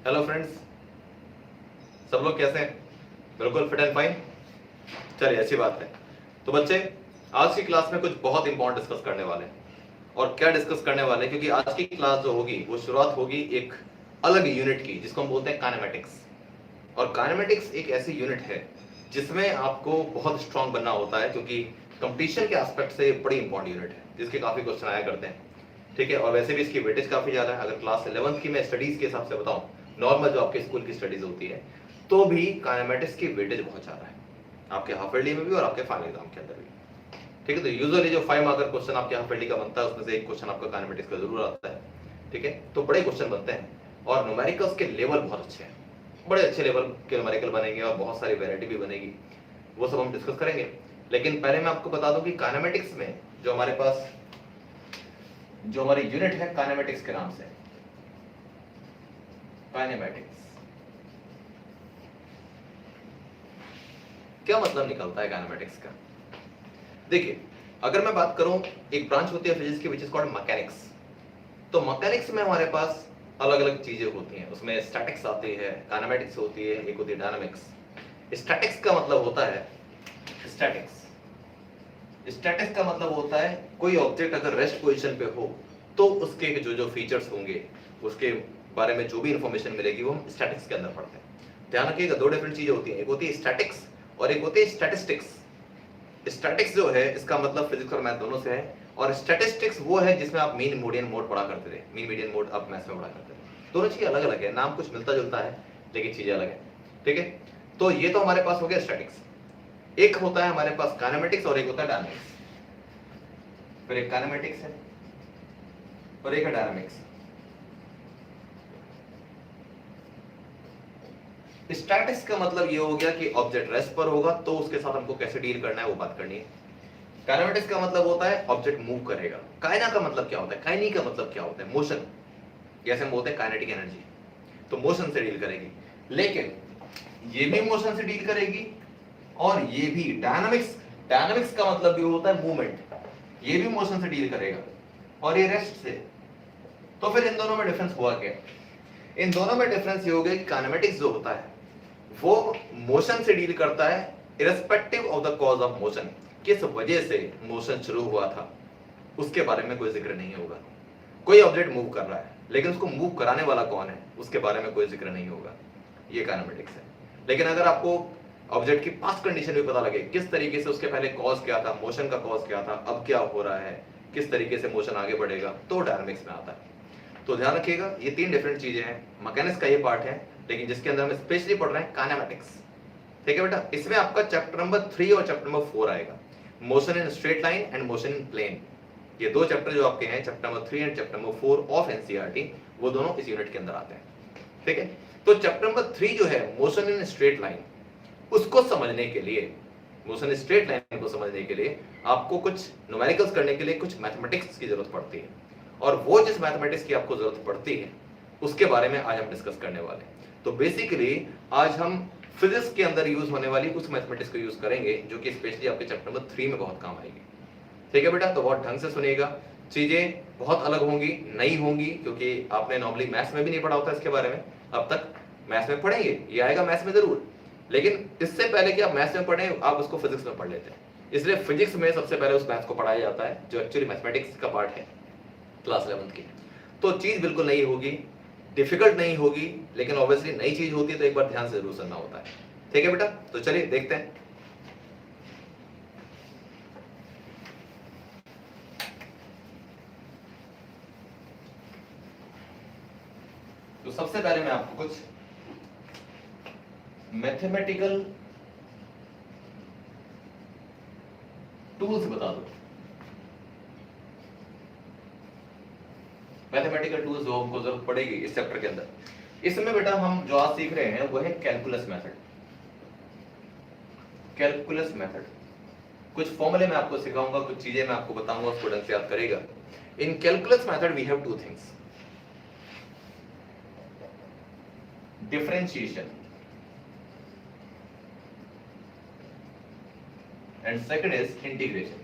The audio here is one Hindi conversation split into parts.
हेलो फ्रेंड्स, सब लोग कैसे हैं? बिल्कुल फिट एंड फाइन। चलिए, अच्छी बात है। तो बच्चे, आज की क्लास में कुछ बहुत इंपॉर्टेंट डिस्कस करने वाले हैं। और क्या डिस्कस करने वाले हैं, क्योंकि आज की क्लास जो होगी वो शुरुआत होगी एक अलग यूनिट की, जिसको हम बोलते हैं काइनेमेटिक्स। और काइनेमेटिक्स एक ऐसी यूनिट है जिसमें आपको बहुत स्ट्रांग बनना होता है, क्योंकि कंपटीशन के एस्पेक्ट से बड़ी इंपॉर्टेंट यूनिट है, जिसके काफी क्वेश्चन आया करते हैं। ठीक है, और वैसे भी इसकी वेटेज काफी ज्यादा है। अगर क्लास 11th की मैं स्टडीज के हिसाब से बताऊं, नॉर्मल जो आपके स्कूल की स्टडीज होती है, तो भी काइनेमेटिक्स की वेटेज बहुत ज्यादा है, आपके हाफ ईयरली में भी और आपके फाइनल एग्जाम के अंदर भी। ठीक है, तो यूजुअली जो 5 मार्कर क्वेश्चन आपके हाफ ईयरली का बनता है, उसमें से एक क्वेश्चन आपका काइनेमेटिक्स का जरूर आता है। ठीक है, तो बड़े क्वेश्चन बनते हैं और न्यूमेरिकल्स के लेवल बहुत अच्छे हैं, बड़े अच्छे लेवल के न्यूमेरिकल बनेंगे और बहुत सारी वैरायटी भी बनेगी। वो सब हम डिस्कस करेंगे। लेकिन पहले मैं आपको बता दूं कि काइनेमेटिक्स में जो हमारे पास जो हमारी यूनिट है काइनेमेटिक्स के नाम से, काइनेमेटिक्स, क्या मतलब निकलता है काइनेमेटिक्स का? देखिए, अगर मैं बात करूं, एक ब्रांच होती है फिजिक्स की विच इज कॉल्ड मैकेनिक्स। तो मैकेनिक्स में हमारे पास अलग अलग चीजें होती हैं, उसमें स्टैटिक्स आती है, काइनेमेटिक्स होती है, एक होती है डायनामिक्स। स्टैटिक्स का मतलब होता है स्टैटिक्स स्टैटिक्स का मतलब होता है कोई ऑब्जेक्ट अगर रेस्ट पोजीशन पे हो तो उसके जो जो फीचर्स होंगे, उसके बारे में जो भी इंफॉर्मेशन मिलेगी, वो हम स्टैटिक्स के अंदर पढ़ते हैं। ध्यान रखिएगा, दो डिफरेंट चीजें होती हैं, एक होती है स्टैटिक्स और एक होती है स्टैटिस्टिक्स। स्टैटिक्स जो है इसका मतलब फिजिक्स और मैथ दोनों से है, और स्टैटिस्टिक्स वो है जिसमें आप मीन मीडियन मोड पढ़ा करते थे। मीन मीडियन मोड आप मैथ्स में पढ़ा करते थे। दोनों चीजें अलग अलग है, नाम कुछ मिलता जुलता है लेकिन चीजें अलग है। ठीक है, तो ये तो हमारे पास हो गया स्टैटिक्स। एक होता है हमारे पास काइनेमेटिक्स और एक होता है डायनामिक्स। फिर एक काइनेमेटिक्स है और एक है डायनामिक्स। स्टैटिक्स का मतलब ये हो गया कि ऑब्जेक्ट रेस्ट पर होगा तो उसके साथ हमको कैसे डील करना है वो बात करनी है। काइनेमेटिक्स का मतलब होता है ऑब्जेक्ट मूव करेगा। काइना का मतलब क्या होता है, काइनी का मतलब क्या होता है, मोशन। जैसे हम बोलते हैं काइनेटिक एनर्जी, तो मोशन से डील करेगी। लेकिन ये भी मोशन से डील करेगी और ये भी डायनामिक्स। डायनामिक्स का मतलब भी होता है मूवमेंट, ये भी मोशन से डील करेगा और ये रेस्ट से। तो फिर इन दोनों में डिफरेंस हुआ क्या? इन दोनों में डिफरेंस ये हो गया कि काइनेमेटिक्स जो होता है वो मोशन से डील करता है, irrespective of the cause of motion. किस वजह से मोशन शुरू हुआ था उसके बारे में कोई जिक्र नहीं होगा। कोई ऑब्जेक्ट मूव कर रहा है लेकिन उसको मूव कराने वाला कौन है उसके बारे में कोई जिक्र नहीं होगा। ये काइनेमेटिक्स है। लेकिन अगर आपको ऑब्जेक्ट की पास्ट कंडीशन भी पता लगे, किस तरीके से उसके पहले कॉज क्या था, मोशन का कॉज क्या था, अब क्या हो रहा है, किस तरीके से मोशन आगे बढ़ेगा, तो डायनामिक्स में आता है। तो ध्यान रखिएगा, ये तीन डिफरेंट चीजें हैं। मैकेनिक्स का ये पार्ट है, लेकिन जिसके अंदर हम स्पेशली पढ़ रहे हैं काइनेमेटिक्स। ठीक है बेटा, इसमें आपका चैप्टर नंबर 3 और चैप्टर नंबर 4 आएगा, motion in straight line and motion in plane. ये दो चैप्टर जो आपके हैं, chapter number 3 and chapter number 4 of NCERT, वो दोनों इस यूनिट के अंदर आते हैं। ठीक है, तो चैप्टर नंबर 3 जो है मोशन इन स्ट्रेट लाइन, उसको समझने के लिए, मोशन स्ट्रेट लाइन को समझने के लिए आपको कुछ न्यूमेरिकल्स करने के लिए कुछ मैथमेटिक्स की जरूरत पड़ती है। और वो जिस मैथमेटिक्स की आपको जरूरत पड़ती है उसके बारे में आज हम डिस्कस करने वाले हैं। तो बेसिकली आज हम फिजिक्स के अंदर यूज होने वाली उस मैथमेटिक्स को यूज करेंगे जो कि स्पेशली आपके चैप्टर नंबर 3 में बहुत काम आएगी। ठीक है बेटा, तो बहुत ढंग से सुनिएगा, चीजें बहुत अलग होंगी, नई होंगी, क्योंकि आपने नॉर्मली मैथ्स में भी नहीं पढ़ा होता इसके बारे में अब तक। मैथ्स में पढ़ेंगे, ये आएगा मैथ्स में जरूर, लेकिन इससे पहले कि आप मैथ्स में पढ़ें आप उसको फिजिक्स में पढ़ लेते हैं। इसलिए फिजिक्स में सबसे पहले उस मैथ्स को पढ़ाया जाता है जो एक्चुअली मैथमेटिक्स का पार्ट है क्लास 11th की। तो चीज बिल्कुल नई होगी, डिफिकल्ट नहीं होगी, लेकिन ऑब्वियसली नई चीज होती है तो एक बार ध्यान से जरूर सुनना होता है। ठीक है बेटा, तो चलिए देखते हैं। तो सबसे पहले मैं आपको कुछ मैथमेटिकल टूल्स बता दूं। मैथमेटिकल टूल्स जो हमको जरूरत पड़ेगी इस चैप्टर के अंदर, इसमें बेटा हम जो आज सीख रहे हैं वो है कैलकुलस मेथड। कैलकुलस मेथड, कुछ फॉर्मूले मैं आपको सिखाऊंगा, कुछ चीजें मैं आपको बताऊंगा, उसको ढंग से याद करेगा। In calculus method we have two things, differentiation and second is integration।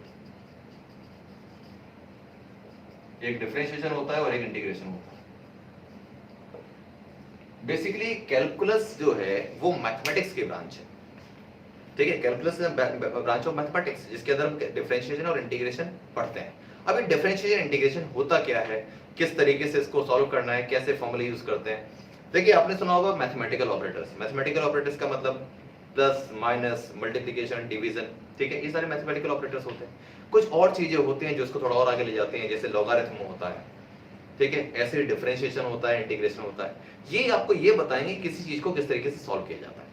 एक डिफरेंशिएशन होता है और एक इंटीग्रेशन होता है। बेसिकली कैलकुलस जो है वो मैथमेटिक्स की ब्रांच है, ठीक है। कैलकुलस ब्रांच ऑफ मैथमेटिक्स जिसके अंदर हम डिफरेंशिएशन और इंटीग्रेशन पढ़ते हैं। अब ये डिफरेंशिएशन इंटीग्रेशन होता क्या है, किस तरीके से इसको सॉल्व करना है, कैसे फॉर्मूले यूज करते हैं। देखिए आपने सुना होगा मैथमेटिकल ऑपरेटर्स। मैथमेटिकल ऑपरेटर्स का मतलब प्लस माइनस मल्टीप्लिकेशन डिवीजन, ठीक है, ये सारे मैथमेटिकल ऑपरेटर्स होते हैं। कुछ और चीजें होती हैं जो इसको थोड़ा और आगे ले जाते हैं, जैसे लॉगरिथम होता है, ठीक है, ऐसे डिफरेंशिएशन होता है, इंटीग्रेशन होता है। ये आपको ये बताएंगे किसी चीज को किस तरीके से सॉल्व किया जाता है,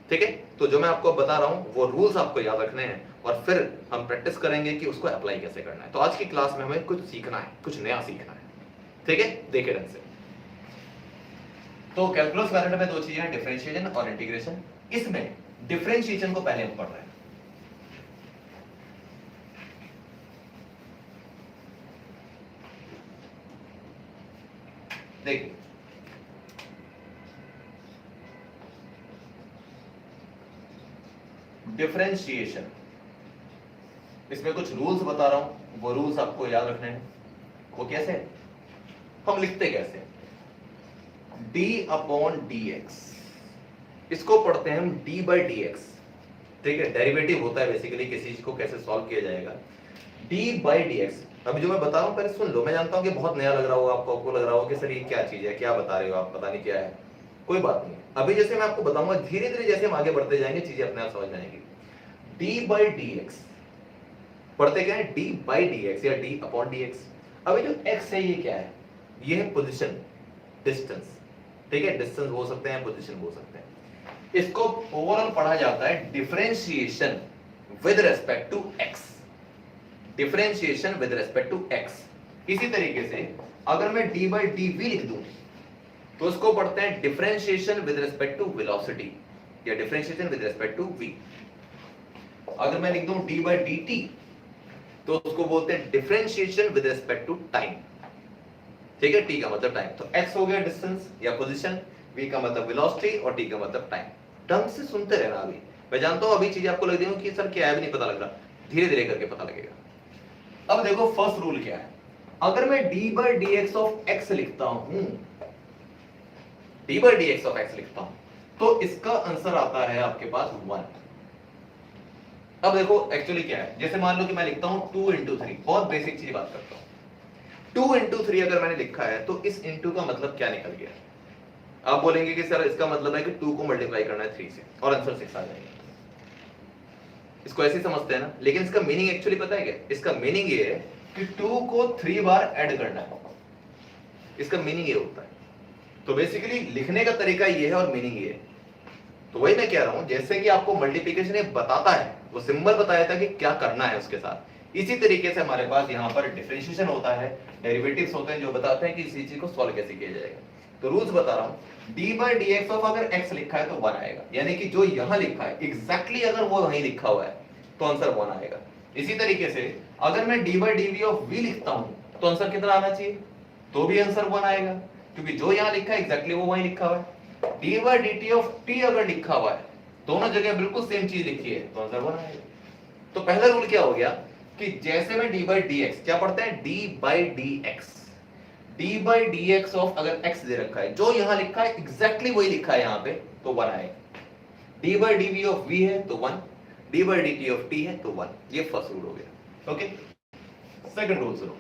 ठीक है। तो जो मैं आपको बता रहा हूं वो रूल्स आपको याद रखने हैं और फिर हम प्रैक्टिस करेंगे कि उसको अप्लाई कैसे करना है। तो आज की क्लास में हमें कुछ सीखना है, कुछ नया सीखना है, ठीक है। देखिए ढंग से, तो कैलकुलस मेथड में दो चीजें हैं, डिफरेंशिएशन और इंटीग्रेशन। इसमें डिफरेंशिएशन को पहले हम पढ़ रहे हैं। देखिए डिफरेंशिएशन, इसमें कुछ रूल्स बता रहा हूं, वो रूल्स आपको याद रखने हैं। वो कैसे, हम लिखते कैसे, d अपॉन dx, इसको पढ़ते हैं हम d बाई dx, ठीक है। डेरिवेटिव होता है बेसिकली किसी चीज को कैसे सॉल्व किया जाएगा, d बाई dx। अभी जो मैं बता रहा हूं पहले सुन लो। मैं जानता हूं कि बहुत नया लग रहा होगा आपको लग रहा होगा कि सर ये क्या चीज है, क्या बता रहे हो आप, पता नहीं क्या है। कोई बात नहीं, अभी जैसे मैं आपको बताऊंगा धीरे धीरे जैसे हम आगे बढ़ते जाएंगे चीजें अपने आप समझ में आएंगी। d बाई dx पढ़ते क्या है, d बाई dx या d अपॉन dx। अभी जो x है ये क्या है, ये है पोजीशन, डिस्टेंस, ठीक है। डिस्टेंस हो सकते हैं, पोजीशन हो सकते हैं। इसको ओवरऑल पढ़ा जाता है differentiation with respect to x, differentiation with respect to x। इसी तरीके से अगर मैं d बाई dv लिख दूं तो उसको पढ़ते हैं differentiation with respect to velocity या differentiation with respect to v। अगर मैं लिख दूं d बाई dt तो उसको बोलते हैं differentiation with respect to time, ठीक है। t का मतलब टाइम, तो x हो गया डिस्टेंस या पोजीशन, v का मतलब वेलोसिटी और t का मतलब टाइम। ढंग से सुनते रहना। अभी मैं जानता हूं अभी चीजें आपको लग रही कि सर क्या है भी नहीं पता लग रहा, धीरे धीरे करके पता लगेगा। अब देखो फर्स्ट रूल क्या है, अगर मैं d by dx of x लिखता हूं, d by dx of x लिखता हूं तो इसका आंसर आता है आपके पास 1। अब देखो एक्चुअली क्या है, जैसे मान लो कि मैं लिखता हूं 2 इंटू 3, बहुत बेसिक चीज बात करता हूं। 2 इंटू 3 अगर मैंने लिखा है तो इस इंटू का मतलब क्या निकल गया, आप बोलेंगे कि सर इसका मतलब है कि 2 को मल्टीप्लाई करना है 3 से और आंसर 6 आ जाएगा। इसको ऐसे समझते हैं ना, लेकिन इसका मीनिंग एक्चुअली पता है क्या, इसका मीनिंग ये है कि 2 को 3 बार ऐड करना है, इसका मीनिंग ये होता है। तो बेसिकली लिखने का तरीका ये है और मीनिंग ये है। तो वही मैं कह रहा हूं, जैसे कि आपको मल्टीप्लिकेशन ये बताता है, वो सिंबल बताया था कि क्या करना है उसके साथ, इसी तरीके से हमारे पास यहाँ पर डिफरेंशिएशन होता है, डेरिवेटिव्स होते हैं जो बताते हैं कि इसी चीज को सॉल्व कैसे किया जाएगा। तो रूल्स बता रहा हूं, d बाई dx ऑफ अगर x लिखा है तो 1 आएगा, यानी कि जो यहां लिखा है एग्जैक्टली अगर वो वहीं लिखा हुआ है तो आंसर 1 आएगा। इसी तरीके से अगर मैं d by dv of v लिखता हूं तो आंसर कितना आना चाहिए, तो भी आंसर 1 आएगा, क्योंकि जो यहां लिखा है एग्जैक्टली वो वहीं लिखा हुआ है। d by dt of t अगर लिखा हुआ है, दोनों जगह बिल्कुल सेम चीज लिखी है तो आंसर 1 आएगा। तो पहला रूल क्या हो गया कि जैसे मैं d बाई dx, क्या पढ़ते हैं d by dx, d by dx of अगर x दे रखा है, जो यहां लिखा है एग्जैक्टली वही लिखा है यहां पे तो 1 आएगा। d by dv of v है तो 1, d by dt of t है तो 1। ये फर्स्ट रूल हो गया, ओके। सेकंड रूल सुनो,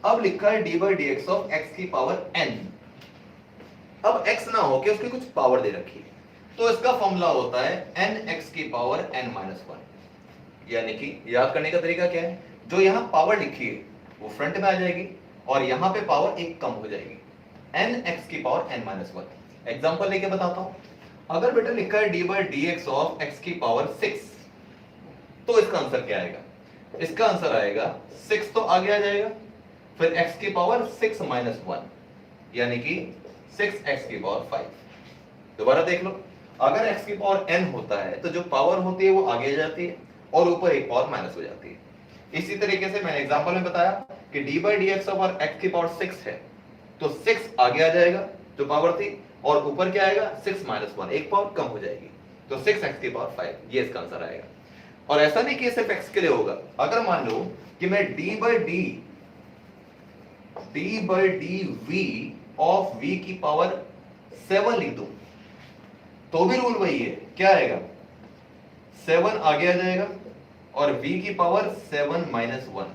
अब लिखा है d by dx of x की पावर n। अब x ना हो के उसकी कुछ पावर दे रखी है, तो इसका फॉर्मूला होता है nx की पावर n माइनस 1। यानी कि याद करने का तरीका क्या है, जो यहां पावर लिखी है वो फ्रंट में आ जाएगी और यहां पे पावर एक कम हो जाएगी, nx की पावर n माइनस 1। एग्जांपल लेके बताता हूं, अगर बेटा लिखा है d by dx of x की पावर 6 तो इसका आंसर क्या आएगा, इसका आंसर आएगा 6 तो आगे आ जाएगा, फिर x की पावर 6 माइनस 1 यानी कि 6x की पावर 5। दोबारा देख लो, अगर x की पावर n होता है तो जो पावर होती है वो आगे जाती है और ऊपर एक पावर माइनस हो जाती है। इसी तरीके से मैंने एग्जांपल में बताया कि d by dx of x की पावर 6 है तो 6 आगे आ जाएगा जो पावर थी और ऊपर क्या आएगा 6 माइनस 1, एक पावर कम हो जाएगी तो 6x की पावर 5, ये इसका आंसर आएगा। और ऐसा नहीं कि सिर्फ x के लिए होगा, अगर मान लो कि मैं d by dv of v की पावर 7 लिख दूं तो भी रूल वही है, क्या आएगा 7 आगे आ जाएगा और v की पावर 7 माइनस 1,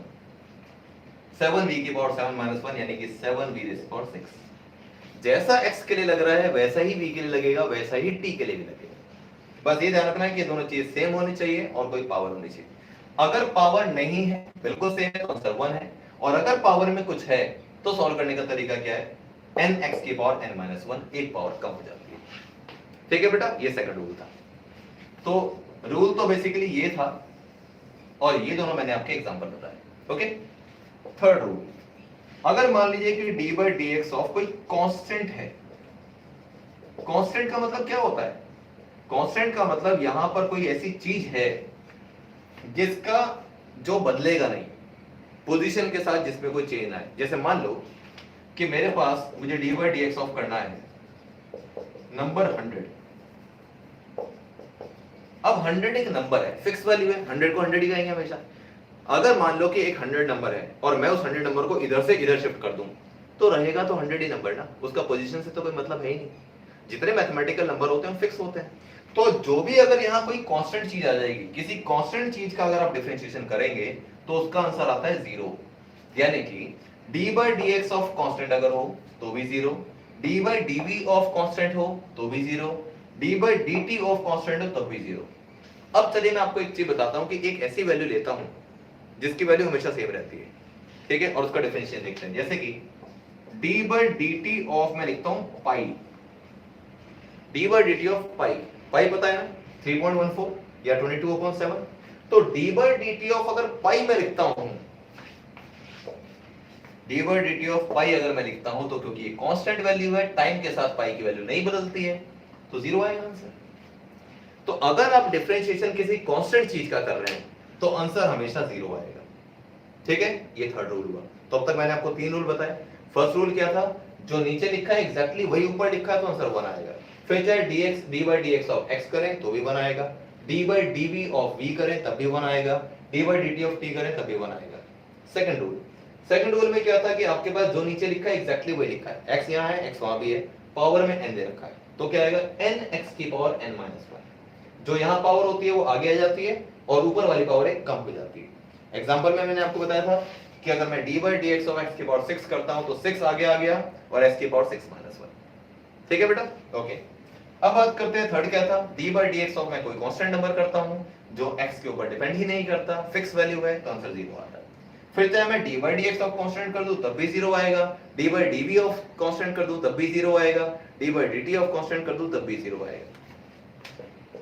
7v की पावर 7 माइनस 1 यानी कि 7v रेज़ पावर 6। जैसा x के लिए लग रहा है वैसा ही v के लिए लगेगा, वैसा ही t के लिए भी लगेगा। बस ये ध्यान रखना है कि ये दोनों चीज सेम होनी चाहिए और कोई पावर होनी चाहिए। अगर पावर नहीं है, बिल्कुल सेम है, तो आंसर 1 है, और अगर पावर में कुछ है तो सॉल्व करने का तरीका क्या है, nx की पावर n माइनस 1, एक पावर कम हो जाती है। ठीक है बेटा, ये सेकंड रूल था। तो रूल तो बेसिकली ये था और ये दोनों मैंने आपके एग्जांपल बताए। ओके, थर्ड रूल, अगर मान लीजिए कि d by D x of कोई कांस्टेंट है। कांस्टेंट का मतलब क्या होता है, कांस्टेंट का मतलब यहां पर कोई ऐसी चीज है जिसका जो बदलेगा नहीं पोजीशन के साथ, जिसमें कोई चेंज आए। जैसे मान लो कि मेरे पास मुझे D by D x of करना है नंबर 100। अब 100 एक नंबर है, फिक्स वैल्यू है, 100 को 100 ही कहेंगे हमेशा। अगर मान लो कि एक 100 नंबर है और मैं उस 100 नंबर को इधर से इधर शिफ्ट कर दूं तो रहेगा तो 100 ही नंबर ना, उसका पोजीशन से तो कोई मतलब है ही नहीं। जितने मैथमेटिकल नंबर होते हैं फिक्स होते हैं। तो जो भी अगर यहाँ कोई कांस्टेंट चीज आ जाएगी, किसी कांस्टेंट चीज का अगर आप डिफरेंशिएशन करेंगे तो उसका आंसर आता है 0। यानी कि D by D x of constant अगर हो तो भी 0, d by d v of constant हो तो भी 0, d by D T of constant हो तब भी 0। अब चलिए मैं आपको एक चीज बताता हूं कि एक ऐसी वैल्यू लेता हूं जिसकी वैल्यू हमेशा सेम रहती है, ठीक है, और उसका डिफरेंशिएशन देखते हैं। जैसे कि D by D T of मैं लिखता हूं pi, D by D T of pi, pi पता है ना 3.14 या 22/7। तो D by D T of अगर पाई में लिखता हूं, D by D T of pi अगर मैं लिखता हूं तो क्योंकि ये कांस्टेंट वैल्यू है, टाइम के साथ पाई की वैल्यू नहीं बदलती है, तो 0 आएगा आंसर। तो अगर आप डिफरेंशिएशन किसी कांस्टेंट चीज का कर रहे हैं तो आंसर हमेशा 0 आएगा। ठीक है, ये थर्ड रूल हुआ। तो अब तक मैंने आपको 3 रूल बताए। फर्स्ट रूल क्या था, जो नीचे लिखा है एग्जैक्टली वही ऊपर लिखा है तो आंसर 1 आएगा। फिर चाहे dx d by D x of x करें तो भी 1 आएगा, d by d v of v करें तब भी 1 आएगा, d by D T of t करें तब भी 1 आएगा। सेकंड रूल, सेकंड रूल में क्या था कि आपके पास जो नीचे लिखा है एग्जैक्टली वही लिखा है, x यहाँ है x वहां भी है, पावर में n दे रखा है, तो क्या आएगा nx की पावर n माइनस 1। जो यहाँ पावर होती है वो आगे आ जाती है और ऊपर वाली पावर एक कम हो जाती है। एग्जांपल में मैंने आपको बताया था कि अगर मैं d by D x of x की पावर 6 करता हूं तो 6 आगे आ गया और x की पावर 6 माइनस 1। ठीक है बेटा, ओके। अब बात करते हैं थर्ड क्या था, d by D x of मैं कोई कांस्टेंट नंबर करता हूं जो x के ऊपर डिपेंड ही नहीं करता, फिक्स वैल्यू है, तो आंसर 0 आता है। फिर चाहे मैं d by D x of constant कर दूं तब भी 0 आएगा, d by d v of constant कर दूं तब भी 0 आएगा, d by D T of constant कर दूं तब भी 0 आएगा,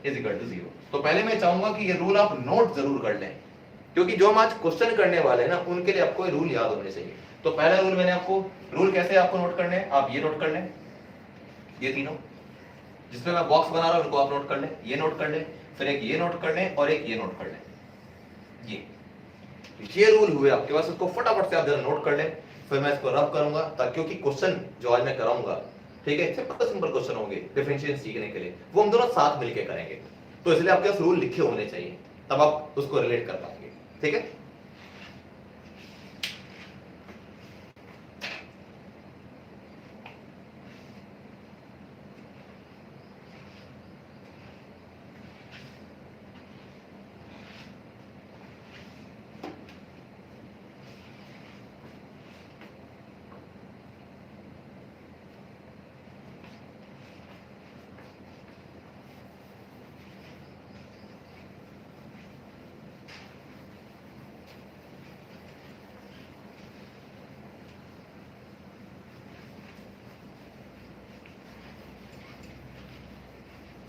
इज इक्वल टू 0। तो पहले मैं चाहूंगा कि ये रूल आप नोट जरूर कर लें, क्योंकि जो हम आज क्वेश्चन करने वाले हैं ना उनके लिए आपको ये रूल याद होने चाहिए। तो पहला रूल मैंने आपको, रूल कैसे आपको नोट करने हैं, आप ये नोट कर लें, ये तीनों जिसमें मैं बॉक्स बना रहा हूं उनको आप नोट कर लें, ये नोट कर लें, फिर एक ये नोट कर लें और एक ये नोट कर लें। ये रूल हुए आपके पास, उसको फटाफट से आप जरा नोट कर लें, फिर मैं इसको रब करूंगा ताकि, क्योंकि क्वेश्चन जो आज मैं कराऊंगा, ठीक है, सिंपल क्वेश्चन होंगे डिफरेंशिएशन सीखने के लिए, वो हम दोनों साथ मिलकर करेंगे। तो इसलिए आपके पास रूल लिखे होने चाहिए, तब आप उसको रिलेट कर पाएंगे। ठीक है,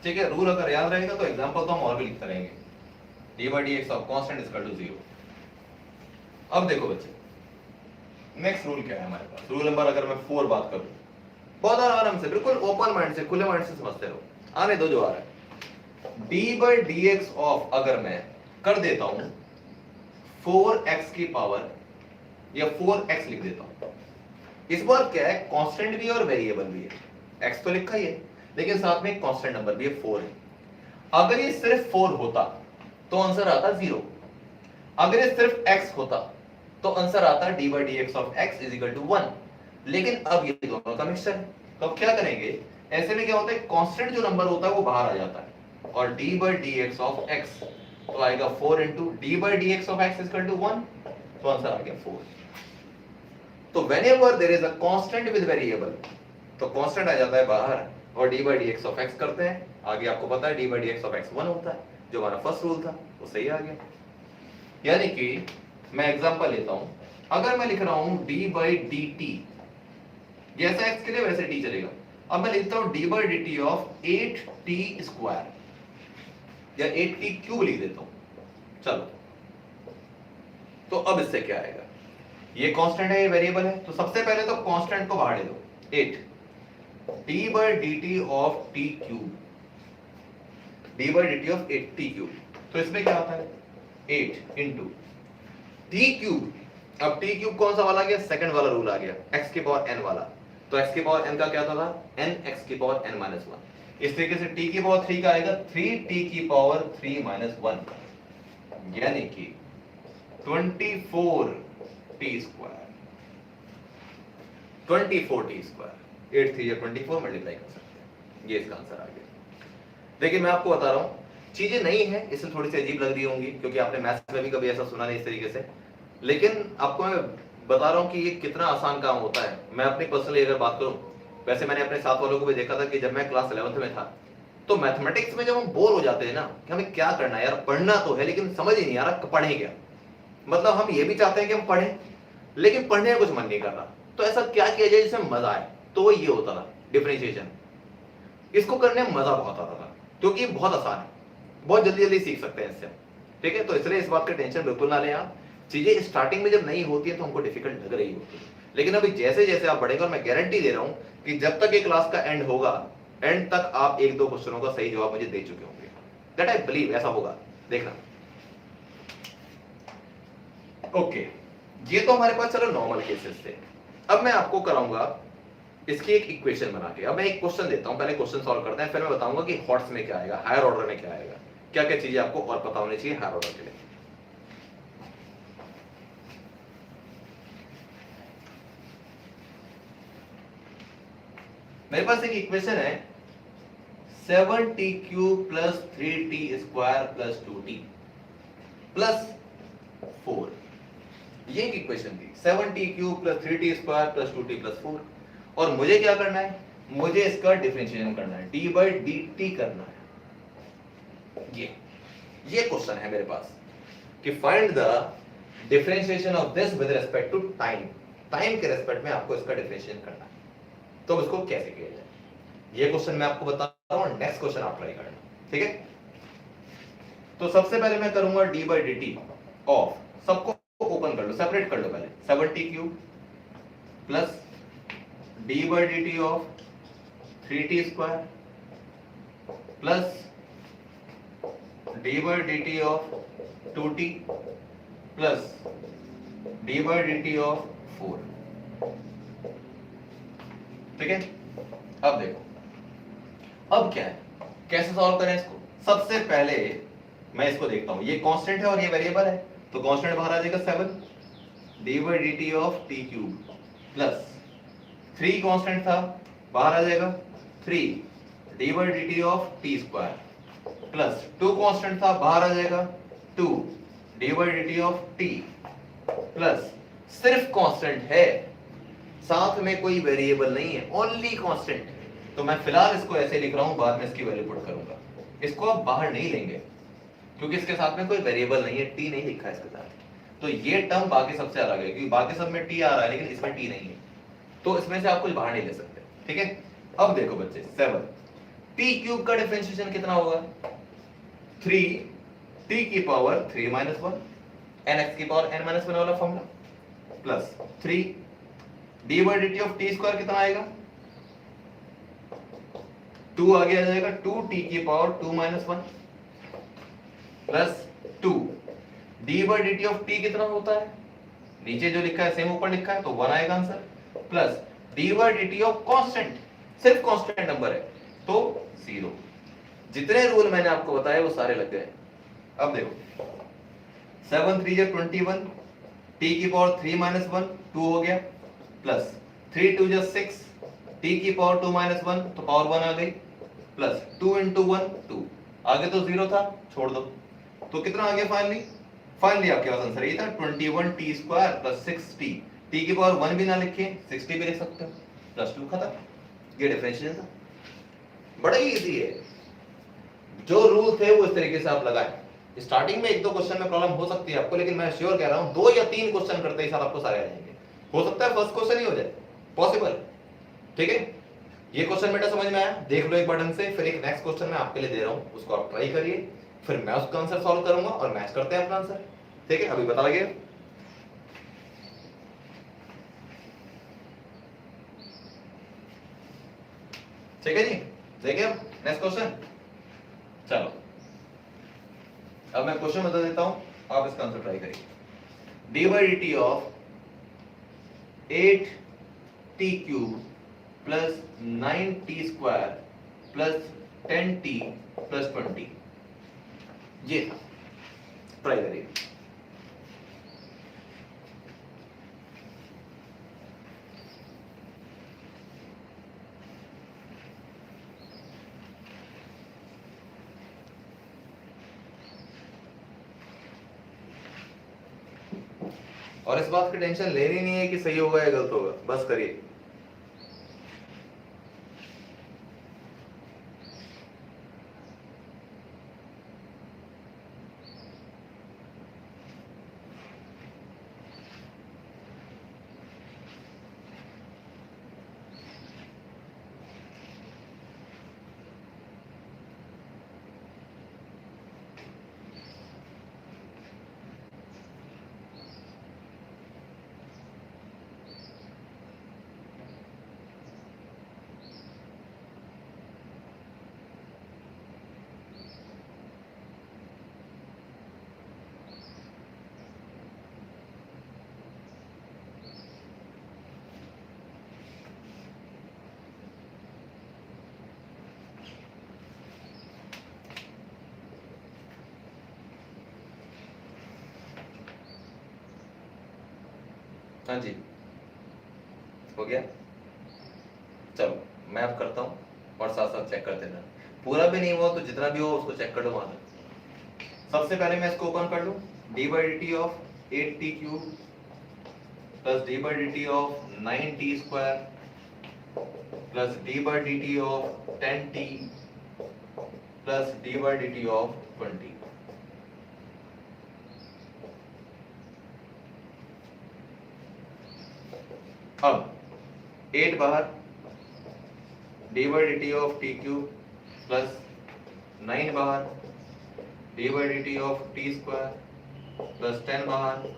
ठीक है, रूल अगर याद रहेगा तो एग्जांपल तो हम और भी लिखते रहेंगे। d by dx of constant is equal to 0। अब देखो बच्चे, नेक्स्ट रूल क्या है हमारे पास, रूल नंबर अगर मैं 4 बात करूं, बहुत आराम से, बिल्कुल ओपन माइंड से, खुले माइंड से समझते रहो, आने दो जो आ रहा है। d by dx ऑफ अगर मैं कर देता हूं 4x की पावर या 4x लिख देता हूं, इस बार क्या है, कांस्टेंट भी और वेरिएबल भी है, x तो लिखा ही है लेकिन साथ में एक कांस्टेंट नंबर भी है 4 है। अगर ये सिर्फ 4 होता तो आंसर आता 0, अगर ये सिर्फ x होता तो आंसर आता d by dx of x is equal to 1। लेकिन अब ये दोनों का मिक्सचर है, तो अब क्या करेंगे, ऐसे में क्या होता है, कांस्टेंट जो नंबर होता है वो बाहर आ जाता है, और d by dx of x तो आएगा 4 into d by dx of x is equal to 1, तो आंसर आ गया 4। तो whenever there is a constant with variable तो कांस्टेंट आ जाता है बाहर और d by dx of x करते हैं, आगे आपको पता है d by dx of x 1 होता है, जो हमारा फर्स्ट रूल था वो सही आ गया। यानी कि मैं एग्जांपल लेता हूं, अगर मैं लिख रहा हूं d by dt, जैसा x के लिए वैसे t चलेगा, अब मैं लिखता हूं d by dt of 8t square या 8t क्यूब लिख देता हूं। चलो, तो अब इससे क्या आएगा, ये कांस्टेंट है, ये वेरिएबल है, तो सबसे पहले तो कांस्टेंट को बाहर ले दो, 8 d by dt of t cube, d by dt of 8t cube, तो इसमें क्या आता है 8 into t क्यूब। अब t क्यूब कौन सा वाला आ गया, सेकंड वाला रूल आ गया, x की पावर n वाला, तो x की पावर n का क्या था n x की पावर n minus 1, इस तरीके से t की पावर 3 का आएगा 3t की पावर 3 minus 1, यानी कि 24t स्क्वायर, 24t स्क्वायर, 8 3 या 24 मल्टीप्लाई कर सकते हैं, ये इसका आंसर आ गया। देखिए मैं आपको बता रहा हूं, चीजें नई हैं इसलिए थोड़ी सी अजीब लग रही होंगी, क्योंकि आपने मैथ्स में भी कभी ऐसा सुना नहीं इस तरीके से, लेकिन आपको मैं बता रहा हूं कि ये कितना आसान काम होता है। मैं अपनी पर्सनली अगर बात करूं, वैसे मैंने अपने साथ वालों को भी देखा था कि जब मैं क्लास 11th में था, तो मैथमेटिक्स में जब हम बोर हो जाते हैं ना कि हमें क्या करना है यार, पढ़ना तो है लेकिन समझ ही नहीं आ रहा पढ़ें क्या, मतलब हम ये भी चाहते हैं कि हम पढ़ें लेकिन पढ़ने का कुछ मन नहीं कर रहा, तो ऐसा क्या किया जाए जिसमें मजा आए, तो वो ये होता था डिफरेंशिएशन। इसको करने में मजा बहुत आता था क्योंकि ये बहुत आसान है, बहुत जल्दी जल्दी सीख सकते हैं इससे, ठीक है। तो इसलिए इस बात का टेंशन बिल्कुल ना लें आप, चीजें स्टार्टिंग में जब नहीं होती है तो हमको डिफिकल्ट लग रही होती है, लेकिन अभी जैसे जैसे आप बढ़ेंगे, और मैं गारंटी दे रहा हूं कि जब तक ये क्लास का एंड होगा, एंड तक आप एक दो क्वेश्चनों का सही जवाब मुझे दे चुके होंगे, दैट आई बिलीव ऐसा होगा, देखना। ओके, ये तो हमारे पास चलो नॉर्मल केसेस थे। अब मैं आपको कराऊंगा इसकी एक इक्वेशन बना के। अब मैं एक क्वेश्चन देता हूं, पहले क्वेश्चन सॉल्व करते हैं, फिर मैं बताऊंगा कि हॉट्स में क्या आएगा, हायर ऑर्डर में क्या आएगा, क्या क्या चीजें आपको और पता होनी चाहिए हायर ऑर्डर के लिए। मेरे पास एक इक्वेशन है 7t cube plus 3t square plus 2t plus 4, ये एक इक्वेशन थी 7t cube plus 3t square plus 2t plus 4, और मुझे क्या करना है, मुझे इसका डिफरेंशिएशन करना है, d by dt करना है। ये क्वेश्चन है मेरे पास कि find the differentiation of this with respect to time, time के रिस्पेक्ट में आपको इसका डिफरेंशिएशन करना है, तो इसको कैसे किया जाए, ये क्वेश्चन मैं आपको बता रहा हूं, नेक्स्ट क्वेश्चन आप ट्राई करना, ठीक है। तो सबसे पहले मैं करूंगा d by dt ऑफ, सबको ओपन कर लो, सेपरेट कर लो पहले, 7t cube plus d by dt of 3t square plus d by dt of 2t plus d by dt of 4, ठीक है। अब देखो अब क्या है, कैसे सॉल्व करें इसको। सबसे पहले मैं इसको देखता हूं, ये कांस्टेंट है और ये वेरिएबल है, तो कांस्टेंट बाहर आ जाएगा 7 d by dt of t cube plus 3 constant था, बाहर आ जाएगा 3 d by dt of t square plus 2 constant था, बाहर आ जाएगा 2 d by dt of t plus सिर्फ कांस्टेंट है, साथ में कोई वेरिएबल नहीं है, ओनली कांस्टेंट। तो मैं फिलहाल इसको ऐसे लिख रहा हूं, बाद में इसकी वैल्यू पुट करूंगा, इसको आप बाहर नहीं लेंगे क्योंकि इसके साथ में कोई वेरिएबल नहीं है, t नहीं लिखा है इसके साथ, तो ये टर्म बाकी सबसे अलग है, क्योंकि बाकी सब में t आ रहा है लेकिन इसमें t नहीं है, तो इसमें से आप कुछ बाहर नहीं ले सकते, ठीक है। अब देखो बच्चे 7 t क्यूब का डिफरेंशिएशन कितना होगा, 3 t की पावर 3 minus 1 nx की पावर n minus 1 वाला formula plus 3 d by dt of t square कितना आएगा, 2 आगे आ जाएगा, 2t की power 2 minus 1 plus 2 d by dt of t कितना होता है, नीचे जो लिखा है सेम ऊपर लिखा है, तो 1 आएगा answer, plus d by dt of constant, सिर्फ कांस्टेंट नंबर है तो 0। जितने रूल मैंने आपको बताए वो सारे लग गए। अब देखो 7 3 जा 21, t की पावर 3 minus 1 2 हो गया, प्लस 3 2 जा 6, टी की पावर 2 माइनस 1 तो पावर 1 आ गई, प्लस 2 इंटू 1 2, आगे तो 0 था छोड़ दो, तो कितना आ गया फाइनली? फाइनली आपके पास आंसर ये था 21 T square plus 6 T, T की पावर 1 भी ना लिखे 60 भी लिख सकते हो, प्लस 2 खत्म, ये डिफरेंशियल था। बड़ा ही इजी है, जो रूल थे वो इस तरीके से आप लगाए। स्टार्टिंग में एक दो क्वेश्चन में प्रॉब्लम हो सकती है आपको, लेकिन मैं श्योर कह रहा हूं 2 या 3 क्वेश्चन करते ही साथ आपको सारे आ जाएंगे। हो सकता है फर्स्ट क्वेश्चन ही हो जाए, पॉसिबल, ठीक है। ये क्वेश्चन बेटा समझ में आया, देख लो एक बार ढंग से, फिर एक नेक्स्ट क्वेश्चन मैं आपके लिए दे रहा हूं, उसको आप ट्राई करिए, फिर मैं उसका आंसर सॉल्व करूंगा और मैच करते हैं अपना आंसर, ठीक है। अभी पता लगे, ठीक है जी। देखिए अब नेक्स्ट क्वेश्चन, चलो अब मैं क्वेश्चन बता देता हूं, आप इसका आंसर ट्राई करिए। D by D T of 8t cube plus 9t square plus 10t plus 20, ये था, ट्राई करिए। और इस बात की टेंशन लेनी नहीं है कि सही होगा या गलत होगा, बस करिए। हाँ जी, हो गया। चलो मैं अब करता हूँ और साथ साथ चेक कर देना, पूरा भी नहीं हुआ तो जितना भी हो उसको चेक कर लो वहां तक। सबसे पहले मैं इसको ओपन कर लूँ, D by D T of 8t cube plus D by D T of 9t square plus D by D T of 10t plus D by D T of 20। अब 8 बाहर, D by D T of T cube plus 9 बाहर, D by D T of T square plus 10 बाहर,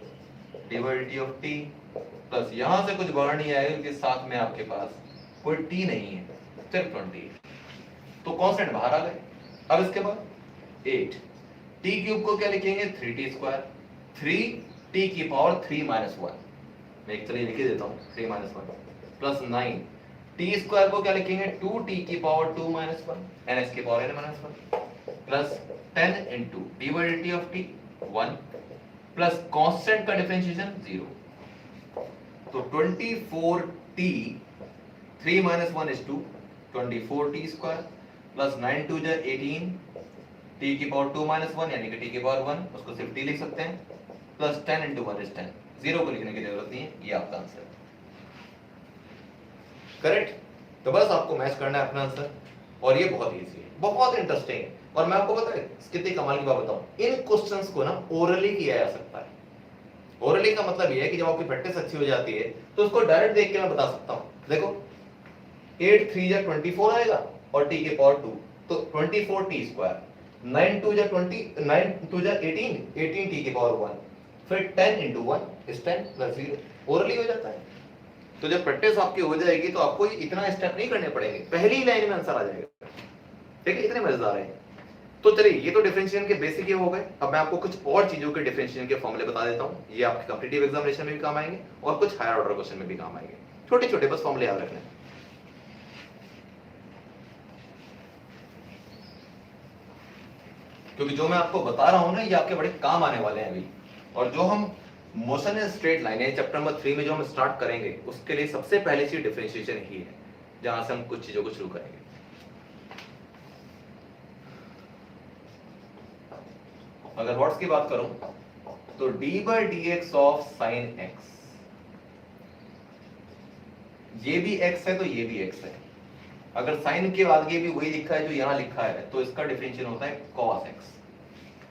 D by D T of T plus यहां से कुछ बाहर नहीं आएगा क्योंकि साथ में आपके पास कोई टी नहीं है, सिर्फ 20, तो कांस्टेंट बाहर आ गए। अब इसके बाद 8 टी क्यूब को क्या लिखेंगे 3t स्क्वायर, 3t की पावर 3 माइनस 1, मैं एक चलिए लिख देता हूँ 3 माइनस 1 प्लस 9 टी स्क्वायर को क्या लिखेंगे 2t की पावर 2 माइनस 1 एन एस की power n minus 1 plus 10 into D by D T of T 1 plus constant का डिफरेंशिएशन 0, तो 24t 3 minus 1 is 2, 24t square plus 9 2 जा 18 t की पावर 2 माइनस 1 यानी कि t की पावर 1, उसको सिर्फ t लिख सकते हैं, प्लस 10 इंटू 1 इज 10, 0 को लिखने की जरूरत नहीं है, ये आपका आंसर है, करेक्ट। तो बस आपको मैच करना है अपना आंसर, और ये बहुत इजी है, बहुत इंटरेस्टिंग है। और मैं आपको बताऊं कितनी कमाल की बात बताऊं, इन क्वेश्चंस को ना ओरली किया जा सकता है। ओरली का मतलब ये है कि जब आपकी प्रैक्टिस अच्छी हो जाती है तो उसको डायरेक्ट देख के मैं बता सकता हूं। देखो 8 3 जा 24 आएगा और t की पावर 2, तो 24t स्क्वायर, 9 2 जा 20, 9 2 जा 18, 18t की पावर 1, फिर 10 इंटू 1 इज 10 प्लस 0, ओरली हो जाता है। तो जब प्रैक्टिस आपकी हो जाएगी तो आपको इतना स्टेप नहीं करने पड़ेंगे, पहली लाइन में आंसर आ जाएगा, ठीक है। इतने मजेदार है। तो चलिए ये तो डिफरेंशिएशन के बेसिक ये हो गए। अब मैं आपको कुछ और चीजों के डिफरेंशिएशन के फॉर्मूले बता देता हूं, ये आपके कॉम्पिटिटिव एग्जामिनेशन में भी काम आएंगे और कुछ हायर ऑर्डर क्वेश्चन में भी काम आएंगे, छोटे छोटे बस फॉर्मूले याद रखने। क्योंकि जो मैं आपको बता रहा हूं ना ये आपके बड़े काम आने वाले हैं अभी, और जो हम मोशन इन स्ट्रेट लाइन है चैप्टर नंबर 3 में जो हम स्टार्ट करेंगे उसके लिए सबसे पहले चीज डिफरेंशिएशन ही है। जहां से हम कुछ चीजों को शुरू करेंगे। अगर व्हाट्स की बात करूं तो D by D x of sine x, ये भी x है तो ये भी x है। अगर साइन के बाद ये भी वही लिखा है जो यहां लिखा है तो इसका डिफरेंशियल होता है cos x।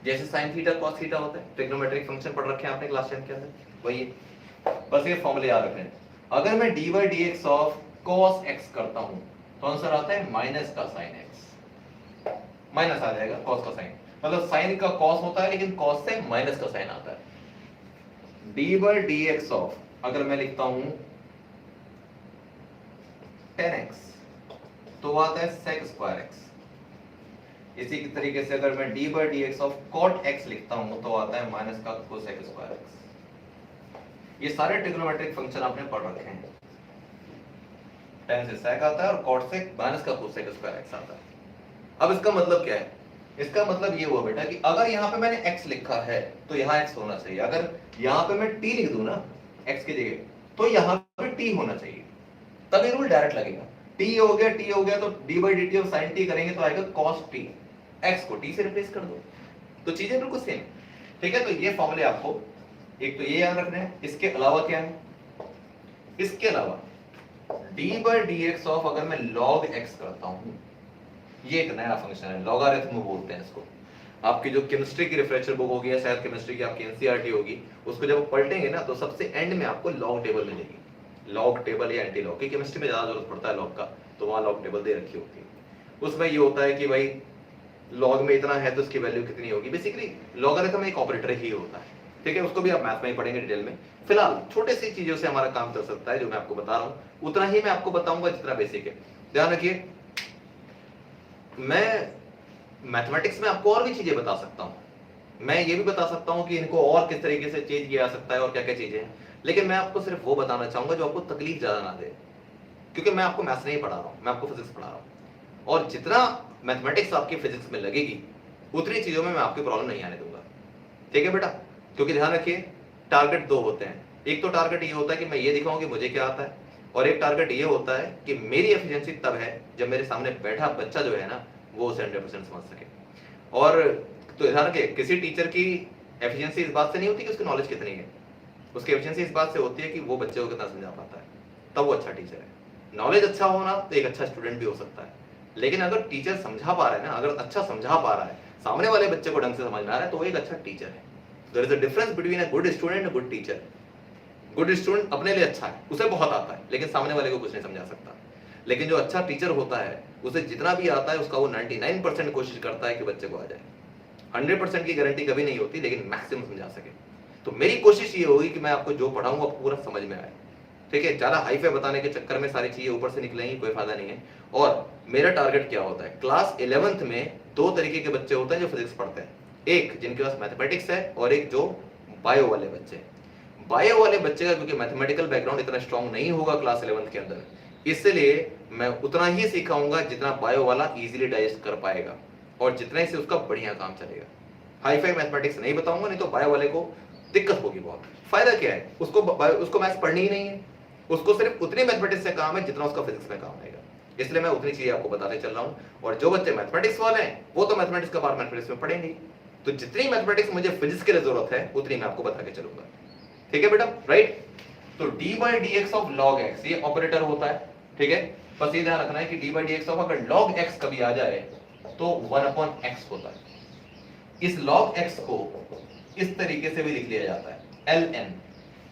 जैसे sin थीटा cos थीटा होता है, ट्रिग्नोमेट्रिक फंक्शन पढ़ रखे हैं आपने क्लास 10 के अंदर, वही बस ये फॉर्मूले याद रखने। अगर मैं D by D x of cos x करता हूं तो आंसर आता है माइनस का sin x, माइनस आ जाएगा cos का sin, मतलब sin का cos होता है लेकिन cos से माइनस का sin आता है। D by D x of अगर मैं लिखता हूं 10x तो आता है sec स्क्वायर x। इसी की तरीके से अगर मैं d by D x of cot x लिखता हूं तो आता है माइनस का cosec स्क्वायर x। ये सारे ट्रिग्नोमेट्रिक फंक्शन आपने पढ़ रखे हैं। tan से sec आता है और cot से माइनस का cosec स्क्वायर x आता है। अब इसका मतलब क्या है? इसका मतलब ये हुआ बेटा कि अगर यहाँ पे मैंने x लिखा है तो यहाँ x होना चाहिए। अगर यहाँ पे मैं t लिख दूं ना x की जगह तो यहाँ पे t होना चाहिए, तब ये रूल डायरेक्ट लगेगा। t हो गया तो d by D T of sine t करेंगे तो आएगा cos t, x को t से रिप्लेस कर दो तो चीजें बिल्कुल सेम। ठीक है, तो ये फॉर्मूले आपको एक तो ये याद रखना है। इसके अलावा क्या है? इसके अलावा d by D x of अगर मैं log x करता हूं, ये एक नया फंक्शन है, लॉगरिथम बोलते हैं इसको। आपकी जो केमिस्ट्री की रिफ्रेशर बुक होगी या शायद केमिस्ट्री की आपकी एनसीईआरटी होगी, उसको जब पलटेंगे ना तो सबसे एंड में आपको लॉग टेबल मिलेगी। लॉग टेबल या एंटी लॉग की केमिस्ट्री में ज्यादा जरूरत पड़ता है लॉग का, तो वहां लॉग टेबल दे रखी होती है। उसमें ये होता है कि भाई लॉग में इतना है तो उसकी वैल्यू कितनी होगी। बेसिकली लॉगरिथम एक ऑपरेटर ही होता है। ठीक है, उसको भी आप मैथ में ही पढ़ेंगे डिटेल में। फिलहाल छोटे सी चीजों से हमारा काम चल सकता है, जो मैं आपको बता रहा हूं उतना ही मैं आपको बताऊंगा जितना बेसिक है। ध्यान रखिए, मैं मैथमेटिक्स में आपको और भी चीजें बता सकता हूं। मैं ये भी बता सकता हूं कि इनको और किस तरीके से चेंज किया जा सकता है और क्या क्या चीजें हैं, लेकिन मैं आपको सिर्फ वो बताना चाहूंगा जो आपको तकलीफ ज्यादा ना दे, क्योंकि मैं आपको मैथ्स नहीं पढ़ा रहा हूं, मैं आपको फिजिक्स पढ़ा रहा हूं। और जितना मैथमेटिक्स आपकी फिजिक्स में लगेगी उतनी चीजों में मैं आपकी प्रॉब्लम नहीं आने दूंगा। ठीक है बेटा, क्योंकि ध्यान रखिए टारगेट दो होते हैं। एक तो टारगेट ये होता है कि मैं ये दिखाऊं कि मुझे क्या आता है, और एक टारगेट ये होता है कि मेरी एफिशिएंसी तब है जब मेरे सामने बैठा बच्चा जो है ना वो उसे 100% समझ सके। और तो ध्यान रखिए, किसी टीचर की एफिशिएंसी इस बात से नहीं होती कि उसकी नॉलेज कितनी है, उसकी एफिशिएंसी इस बात से होती है कि वो बच्चे को कितना समझा पाता है, तब वो अच्छा टीचर है। नॉलेज अच्छा होना तो एक अच्छा स्टूडेंट भी हो सकता है, लेकिन अगर टीचर समझा पा रहा है ना, अगर अच्छा समझा पा रहा है, सामने वाले बच्चे को ढंग से समझ में आ रहा है, तो वो एक अच्छा टीचर है। There is a difference between a good student and a good teacher. Good student अपने लिए अच्छा है, उसे बहुत आता है, लेकिन सामने वाले को कुछ नहीं समझा सकता। लेकिन जो अच्छा टीचर होता है उसे जितना भी आता है उसका वो 99% कोशिश करता है कि बच्चे को आ जाए। 100% की गारंटी कभी नहीं होती, लेकिन मैक्सिमम समझा सके। तो मेरी कोशिश ये होगी कि मैं आपको जो पढ़ाऊंगा आपको पूरा समझ में आए। ठीक है, ज्यादा हाईफाई बताने के चक्कर में सारी चीजें ऊपर से निकलेंगी, कोई फायदा नहीं है। और मेरा टारगेट क्या होता है, क्लास 11th में दो तरीके के बच्चे होते हैं जो फिजिक्स पढ़ते हैं, एक जिनके पास मैथमेटिक्स है और एक जो बायो वाले बच्चे। बायो वाले बच्चे का क्योंकि मैथमेटिकल बैकग्राउंड इतना स्ट्रांग नहीं होगा क्लास 11th के अंदर, इसलिए मैं उतना ही सिखाऊंगा जितना बायो वाला इजीली डाइजेस्ट कर पाएगा और जितने से उसका बढ़िया काम चलेगा। हाईफाई मैथमेटिक्स नहीं बताऊंगा, नहीं तो बायो वाले को दिक्कत होगी बहुत। फायदा क्या है, उसको मैथ्स पढ़नी ही नहीं है, उसको सिर्फ उतनी मैथमेटिक्स से काम है जितना उसका फिजिक्स में काम आएगा। इसलिए मैं उतनी चीजें आपको बताते चल रहा हूँ। और जो बच्चे मैथमेटिक्स वाले हैं वो तो मैथमेटिक्स का पार्ट मैथमेटिक्स में पढ़ेंगे, तो जितनी मैथमेटिक्स मुझे फिजिक्स के लिए जरूरत है उतनी मैं आपको बता के चलूंगा। ठीक है बेटा, राइट। तो D by D x of log x ये ऑपरेटर होता है। ठीक है, बस ये ध्यान रखना है कि D by D x of अगर लॉग एक्स कभी आ जाए तो 1/x होता है। इस log x को इस तरीके से भी लिख लिया जाता है ln,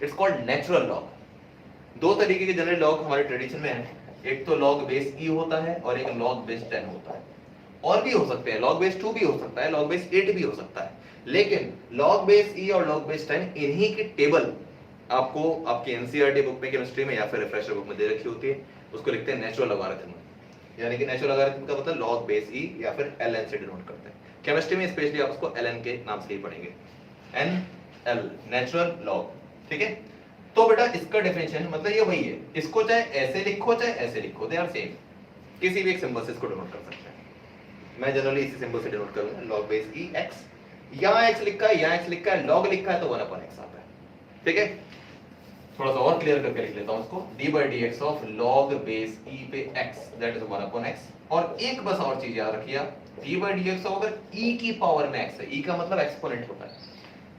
it's called natural log. दो तरीके के जनरल लॉग हमारे ट्रेडिशन में है, एक तो log बेस e होता है और एक log बेस 10 होता है। और भी हो सकते हैं, log बेस 2 भी हो सकता है, log बेस 8 भी हो सकता है, लेकिन log बेस e और log बेस 10 इन्हीं की टेबल आपको आपकी एनसीईआरटी बुक में केमिस्ट्री में या फिर रिफ्रेशर बुक में दे रखी होती है। उसको लिखते हैं नेचुरल लॉगरिथम, यानी कि नेचुरल लॉगरिथम का मतलब log बेस e या फिर ln से डिनोट करते हैं। केमिस्ट्री में स्पेशली आप उसको ln के नाम से ही पढ़ेंगे, NL नेचुरल लॉग। ठीक है, तो बेटा इसका डिफरेंशिएशन मतलब ये वही है, इसको चाहे ऐसे लिखो चाहे ऐसे लिखो, दे आर सेम, किसी भी एक सिंबल से इसको डिनोट कर सकते हैं। मैं जनरली इसी सिंबल से डिनोट करूंगा, log बेस e x। यहां x लिखा है, यहां x लिखा है, log लिखा है तो 1/x आता है। ठीक है, थोड़ा सा और क्लियर करके लिख लेता हूं इसको, D by D x of log base E पे एक्स दैट इज 1/x। और एक बस और चीज याद रखिए, डी बाई डी एक्स अगर ई की पावर में x है, ई का मतलब एक्सपोनेंट होता है,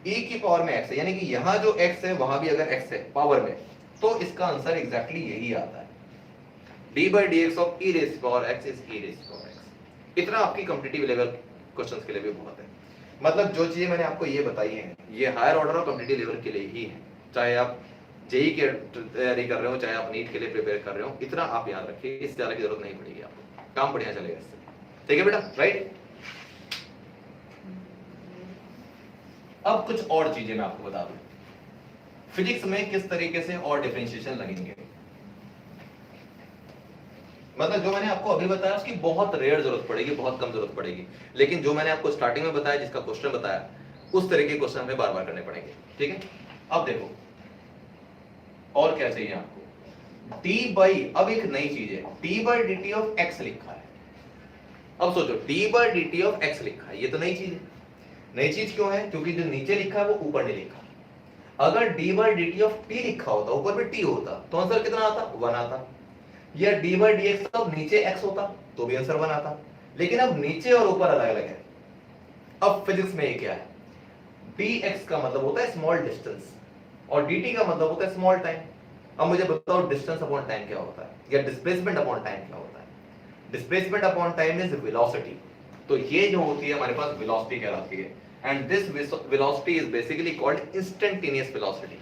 ई की पावर में x है, यानी कि यहां जो x है वहां भी अगर x है पावर में, तो इसका आंसर एग्जैक्टली यही आता है, d by D x of e raise power x is e raise power x। इतना आपकी कॉम्पिटिटिव लेवल क्वेश्चंस के लिए भी बहुत है। मतलब जो चीजें मैंने आपको ये बताई हैं ये हायर ऑर्डर और कॉम्पिटिटिव लेवल के लिए ही है, चाहे आप जेई की तैयारी कर रहे हो, चाहे आप नीट के लिए प्रिपेयर कर रहे हो, इतना आप याद रखिए, इससे ज्यादा की जरूरत नहीं पड़ेगी आपको, काम बढ़िया चलेगा इससे। ठीक है बेटा, राइट। अब कुछ और चीजें मैं आपको बता दूं, फिजिक्स में किस तरीके से और डिफरेंशिएशन लगेंगे। मतलब जो मैंने आपको अभी बताया उसकी बहुत रेयर जरूरत पड़ेगी, बहुत कम जरूरत पड़ेगी, लेकिन जो मैंने आपको स्टार्टिंग में बताया, जिसका क्वेश्चन बताया, उस तरह के क्वेश्चन हमें बार बार करने पड़ेंगे। ठीक है, अब देखो और क्या चाहिए आपको, d बाई, अब एक नई चीज है, d by D T of x लिखा है। अब सोचो d by D T of x लिखा है, ये तो नई चीज है। नई चीज क्यों है? क्योंकि जो नीचे लिखा है वो ऊपर नहीं लिखा। अगर d by D T of t लिखा होता, ऊपर भी t होता, तो आंसर कितना आता? 1 आता। या d बाई डी एक्स अब नीचे x होता तो भी आंसर 1 आता, लेकिन अब नीचे और ऊपर अलग अलग है। अब फिजिक्स में ये क्या है, dx का मतलब होता है स्मॉल डिस्टेंस और dt का मतलब होता है स्मॉल टाइम। अब मुझे बताओ डिस्टेंस अपॉन टाइम क्या होता है, या डिस्प्लेसमेंट अपॉन टाइम क्या होता है? Displacement upon time is velocity. तो ये जो होती है हमारे पास वेलोसिटी कहलाती है, and this velocity is basically called instantaneous velocity.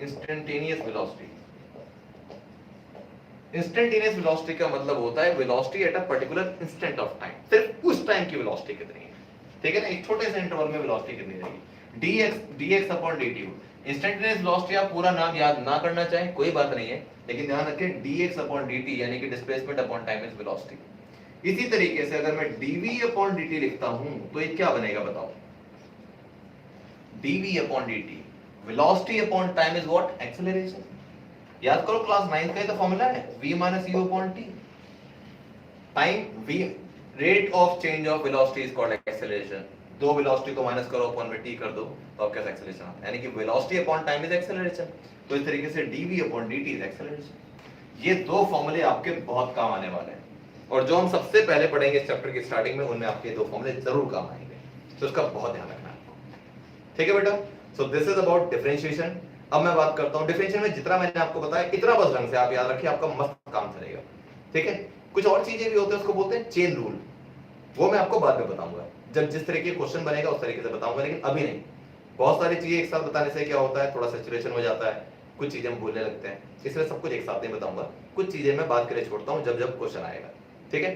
Instantaneous velocity, instantaneous velocity का मतलब होता है velocity at a particular instant of time, सिर्फ उस टाइम की वेलोसिटी कितनी है। ठीक है ना, एक छोटे से इंटरवल में वेलोसिटी कितनी रहेगी, dx upon dt। Instantaneous velocity आप पूरा नाम याद ना करना चाहें कोई बात नहीं है, लेकिन ध्यान रखें dx अपॉन dt यानी कि displacement upon time is velocity. इसी तरीके से अगर मैं dv अपॉन dt लिखता हूं तो ये क्या बनेगा बताओ, dv upon dt velocity upon time is what? Acceleration. याद करो क्लास 9 का ये तो फार्मूला है, v minus u upon t। Time v, rate of change of velocity is called acceleration. दो वेलोसिटी को माइनस करो, अपॉन में t कर दो, तो आपका एक्सेलरेशन आता है, यानी कि velocity upon time is acceleration. तो इस तरीके से dv upon dt is acceleration. ये दो फार्मूले आपके बहुत काम आने वाले हैं, और जो हम सबसे पहले पढ़ेंगे इस चैप्टर की स्टार्टिंग में, उनमें आपके दो फार्मूले जरूर काम आएंगे, तो इसका बहुत ध्यान रखना है आपको। ठीक है बेटा, so this is about differentiation. अब मैं बात करता हूं डिफरेंशिएशन में जितना मैंने आपको बताया इतना बस ढंग से आप याद रखिए, आपका मस्त काम चलेगा। ठीक है, कुछ और चीजें भी होते हैं, उसको बोलते हैं चेन रूल, वो मैं आपको बाद में बताऊंगा, जब जिस तरह के क्वेश्चन बनेगा उस तरीके से बताऊंगा, लेकिन अभी नहीं। बहुत सारी चीजें एक साथ बताने से क्या होता है, थोड़ा सैचुरेशन हो जाता है, कुछ चीजें हम भूलने लगते हैं, इसलिए सब कुछ एक साथ नहीं बताऊंगा, कुछ चीजें मैं बात के लिए छोड़ता हूं जब जब क्वेश्चन आएगा। ठीक है,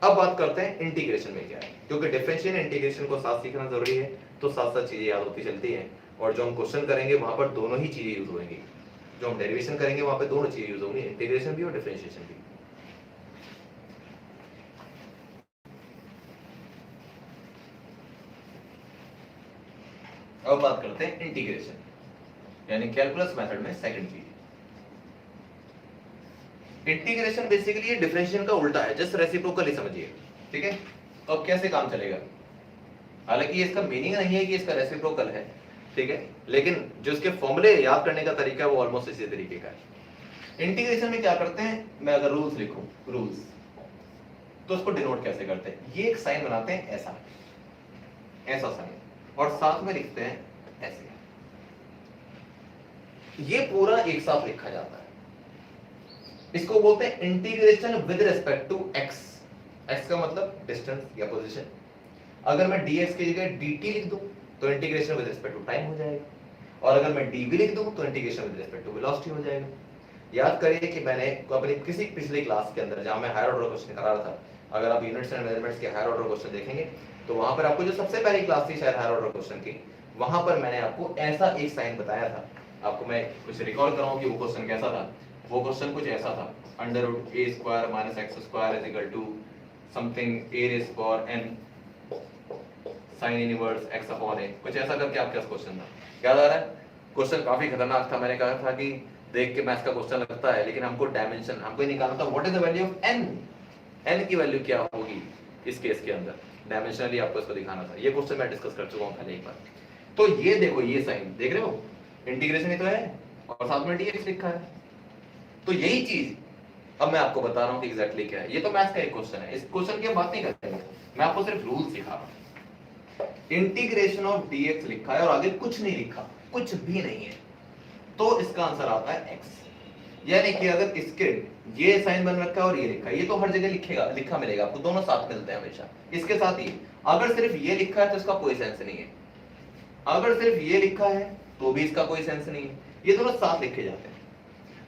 अब बात करते हैं इंटीग्रेशन में क्या है, क्योंकि डिफरेंशिएशन इंटीग्रेशन को साथ सीखना जरूरी है, तो साथ साथ चीजें याद होती चलती हैं, और जो हम क्वेश्चन करेंगे वहां पर दोनों ही चीजें यूज होंगी, जो हम डेरिवेशन करेंगे वहां पे दोनों चीजें यूज होंगी, इंटीग्रेशन भी और डिफरेंशिएशन भी। अब बात करते हैं इंटीग्रेशन, यानी कैलकुलस मेथड में सेकंड चीज। इंटीग्रेशन बेसिकली ये डिफरेंशिएशन का उल्टा है, जस्ट रेसिप्रोकल ही समझिए। ठीक है, तो अब कैसे काम चलेगा, हालांकि इसका मीनिंग नहीं है कि इसका रेसिप्रोकल है, ठीक है, लेकिन जो इसके फॉर्मूले याद करने का तरीका है वो ऑलमोस्ट इसी तरीके का है। इंटीग्रेशन में क्या करते हैं, मैं अगर रूल्स लिखूं, रूल्स, तो उसको डिनोट कैसे करते हैं, ये एक साइन बनाते हैं ऐसा, ऐसा साइन, और साथ में लिखते हैं ऐसे, ये पूरा एक साथ लिखा जाता है, इसको बोलते हैं integration with respect to x. X का मतलब डिस्टेंस या पोजीशन। अगर मैं dx की जगह dt लिख दूं तो integration with respect to time हो जाएगा, और अगर मैं dv लिख दूं तो integration with respect to velocity हो जाएगा। याद करिए कि मैंने अपनी किसी पिछली क्लास के अंदर जहां मैं हायर ऑर्डर क्वेश्चन करा रहा था, अगर आप यूनिट्स एंड मेजरमेंट्स के हायर ऑर्डर क्वेश्चन देखेंगे तो वहां पर आपको जो सबसे पहली क्लास थी शायद हायर ऑर्डर क्वेश्चन की, वहां पर मैंने आपको ऐसा एक साइन बताया था। आपको मैं कुछ रिकॉल कराऊं कि वो क्वेश्चन कैसा था। वो क्वेश्चन कुछ ऐसा था, under root a square minus x square is equal to something a raise power n sin inverse x upon a, कुछ ऐसा करके आपके पास क्वेश्चन था, याद आ रहा है? क्वेश्चन काफी खतरनाक था, मैंने कहा था कि देख के मैथ्स का क्वेश्चन लगता है, लेकिन हमको डायमेंशन, हमको ये निकालना था what is the value of n, n की वैल्यू क्या होगी इस केस के अंदर, डायमेंशनली आपको इसको दिखाना था। ये क्वेश्चन मैं डिस्कस कर चुका हूं पहले एक बार। तो ये देखो, ये साइन देख रहे हो, इंटीग्रेशन ही तो है और साथ में dx लिखा है। तो यही चीज अब मैं आपको बता रहा हूं कि एग्जैक्टली क्या है। ये तो मैथ्स का एक क्वेश्चन है, इस क्वेश्चन की हम बात नहीं करेंगे, मैं आपको सिर्फ रूल सिखा रहा हूं। इंटीग्रेशन ऑफ dx लिखा है और आगे कुछ नहीं लिखा, कुछ भी नहीं है, तो इसका आंसर आता है x। यानी कि अगर इसके ये साइन बन रखा है और ये लिखा है, ये तो हर जगह लिखा मिलेगा आपको, दोनों साथ मिलते हैं हमेशा। इसके साथ ही अगर सिर्फ ये लिखा है तो इसका कोई सेंस नहीं है, अगर सिर्फ ये लिखा है तो भी इसका कोई सेंस नहीं है। ये दोनों साथ लिखे जाते हैं,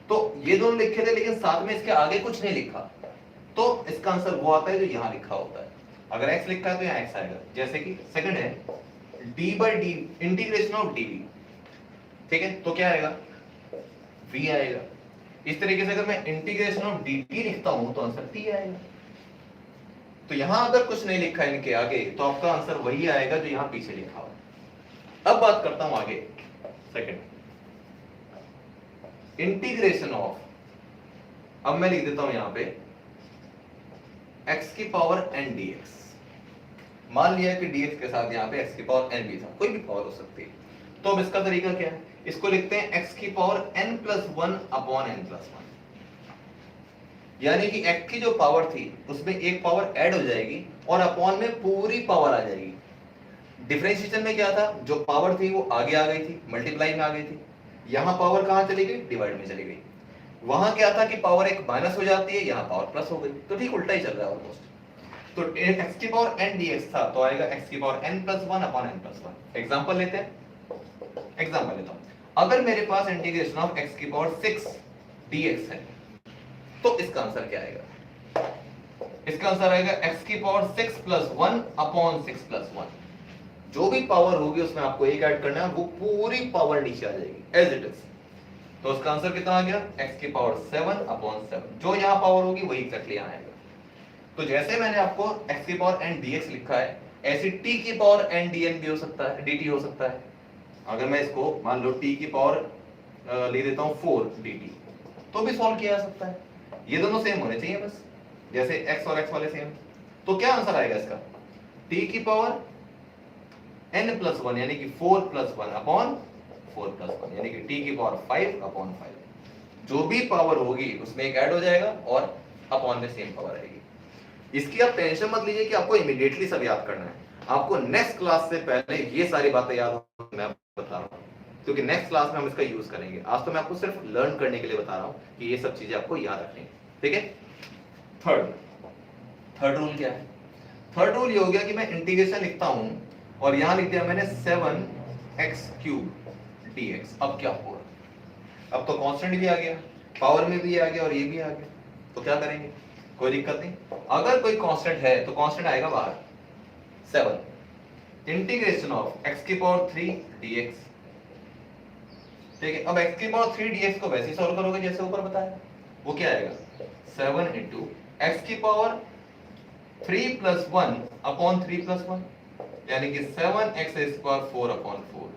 तो ये दोनों लिखे थे लेकिन साथ में इसके आगे कुछ नहीं लिखा, तो इसका आंसर वो आता है जो यहां लिखा होता है। अगर x लिखा है तो यहां x आएगा। जैसे कि सेकंड है d/d इंटीग्रेशन ऑफ dv, ठीक है, तो क्या आएगा, v आएगा। इस तरीके से अगर मैं इंटीग्रेशन ऑफ dt लिखता हूं तो आंसर t आएगा। तो यहां अगर कुछ नहीं लिखा है इनके आगे तो आपका आंसर वही आएगा जो यहां पीछे लिखा हुआ है। अब बात करता हूं आगे, सेकंड इंटीग्रेशन ऑफ, अब मैं लिख देता हूं यहां पे x की पावर n dx। मान लिया कि dx के साथ यहां पे x की पावर n भी था, कोई भी पावर हो सकती है। तो अब इसका तरीका क्या है, इसको लिखते हैं x की पावर n+1 अपॉन n+1। यानी कि x की जो पावर थी उसमें एक पावर ऐड हो जाएगी और अपॉन में पूरी पावर आ जाएगी। डिफरेंशिएशन में क्या था, जो पावर थी वो आगे आ गई थी, मल्टीप्लाई में आ गई थी। यहां पावर कहां चली गई, डिवाइड में चली गई। वहां क्या था कि पावर एक माइनस हो जाती है, यहां पावर प्लस हो गई। तो ठीक उल्टा ही चल रहा है ऑलमोस्ट। तो x की पावर n dx था तो आएगा x की power n+1 upon n+1। Example लेते हैं, एग्जांपल लेता हूं। अगर मेरे पास इंटीग्रेशन ऑफ x की पावर 6 dx है तो इसका आंसर क्या आएगा, इसका आंसर आएगा x की पावर 6+1 अपॉन 6+1। जो भी पावर होगी उसमें आपको एक ऐड करना है, वो पूरी पावर नीचे आ जाएगी एज इट इज। तो उसका आंसर कितना आ गया, x की पावर 7 अपॉन 7। जो यहां पावर होगी वही एग्जैक्टली यहां आएगा। तो जैसे मैंने आपको x की पावर n dx लिखा है, ऐसे t की पावर n dn भी हो सकता है, dt हो सकता है। अगर मैं इसको मान लो t की पावर ले देता हूं 4 dt, तो भी सॉल्व किया जा सकता है। ये दोनों सेम होने चाहिए बस, जैसे x और x वाले सेम। तो क्या आंसर आएगा इसका, t की पावर n+1 यानी कि 4+1 अपॉन 4+1 यानी कि t की पावर 5 अपॉन 5। जो भी पावर होगी उसमें एक ऐड हो जाएगा और अपॉन में सेम पावर आएगी। इसकी आप टेंशन मत लीजिए कि आपको इमीडिएटली सब याद करना है। आपको नेक्स्ट क्लास से पहले ये सारी बातें याद हो, मैं बता रहा हूं, क्योंकि नेक्स्ट क्लास में हम इसका यूज करेंगे। आज तो मैं आपको सिर्फ लर्न करने के लिए बता रहा हूं कि ये सब चीजें आपको याद रखनी है, ठीक है। थर्ड रूल क्या है, थर्ड रूल ये हो गया कि मैं इंटीग्रेशन लिखता हूं और यहां लिख दिया मैंने 7x³ dx। अब क्या होगा, अब तो कांस्टेंट भी आ गया, पावर में भी आ गया और ये भी आ गया, तो क्या करेंगे, कोई दिक्कत नहीं। अगर कोई कांस्टेंट है तो कांस्टेंट आएगा बाहर 7 इंटीग्रेशन ऑफ x की पावर 3 dx, ठीक है। अब x की पावर 3 dx को वैसे ही सॉल्व करोगे जैसे ऊपर बताया, वो क्या आएगा 7 इंटू x की पावर 3+1 अपॉन 3+1 यानी कि 7x² 4 अपॉन 4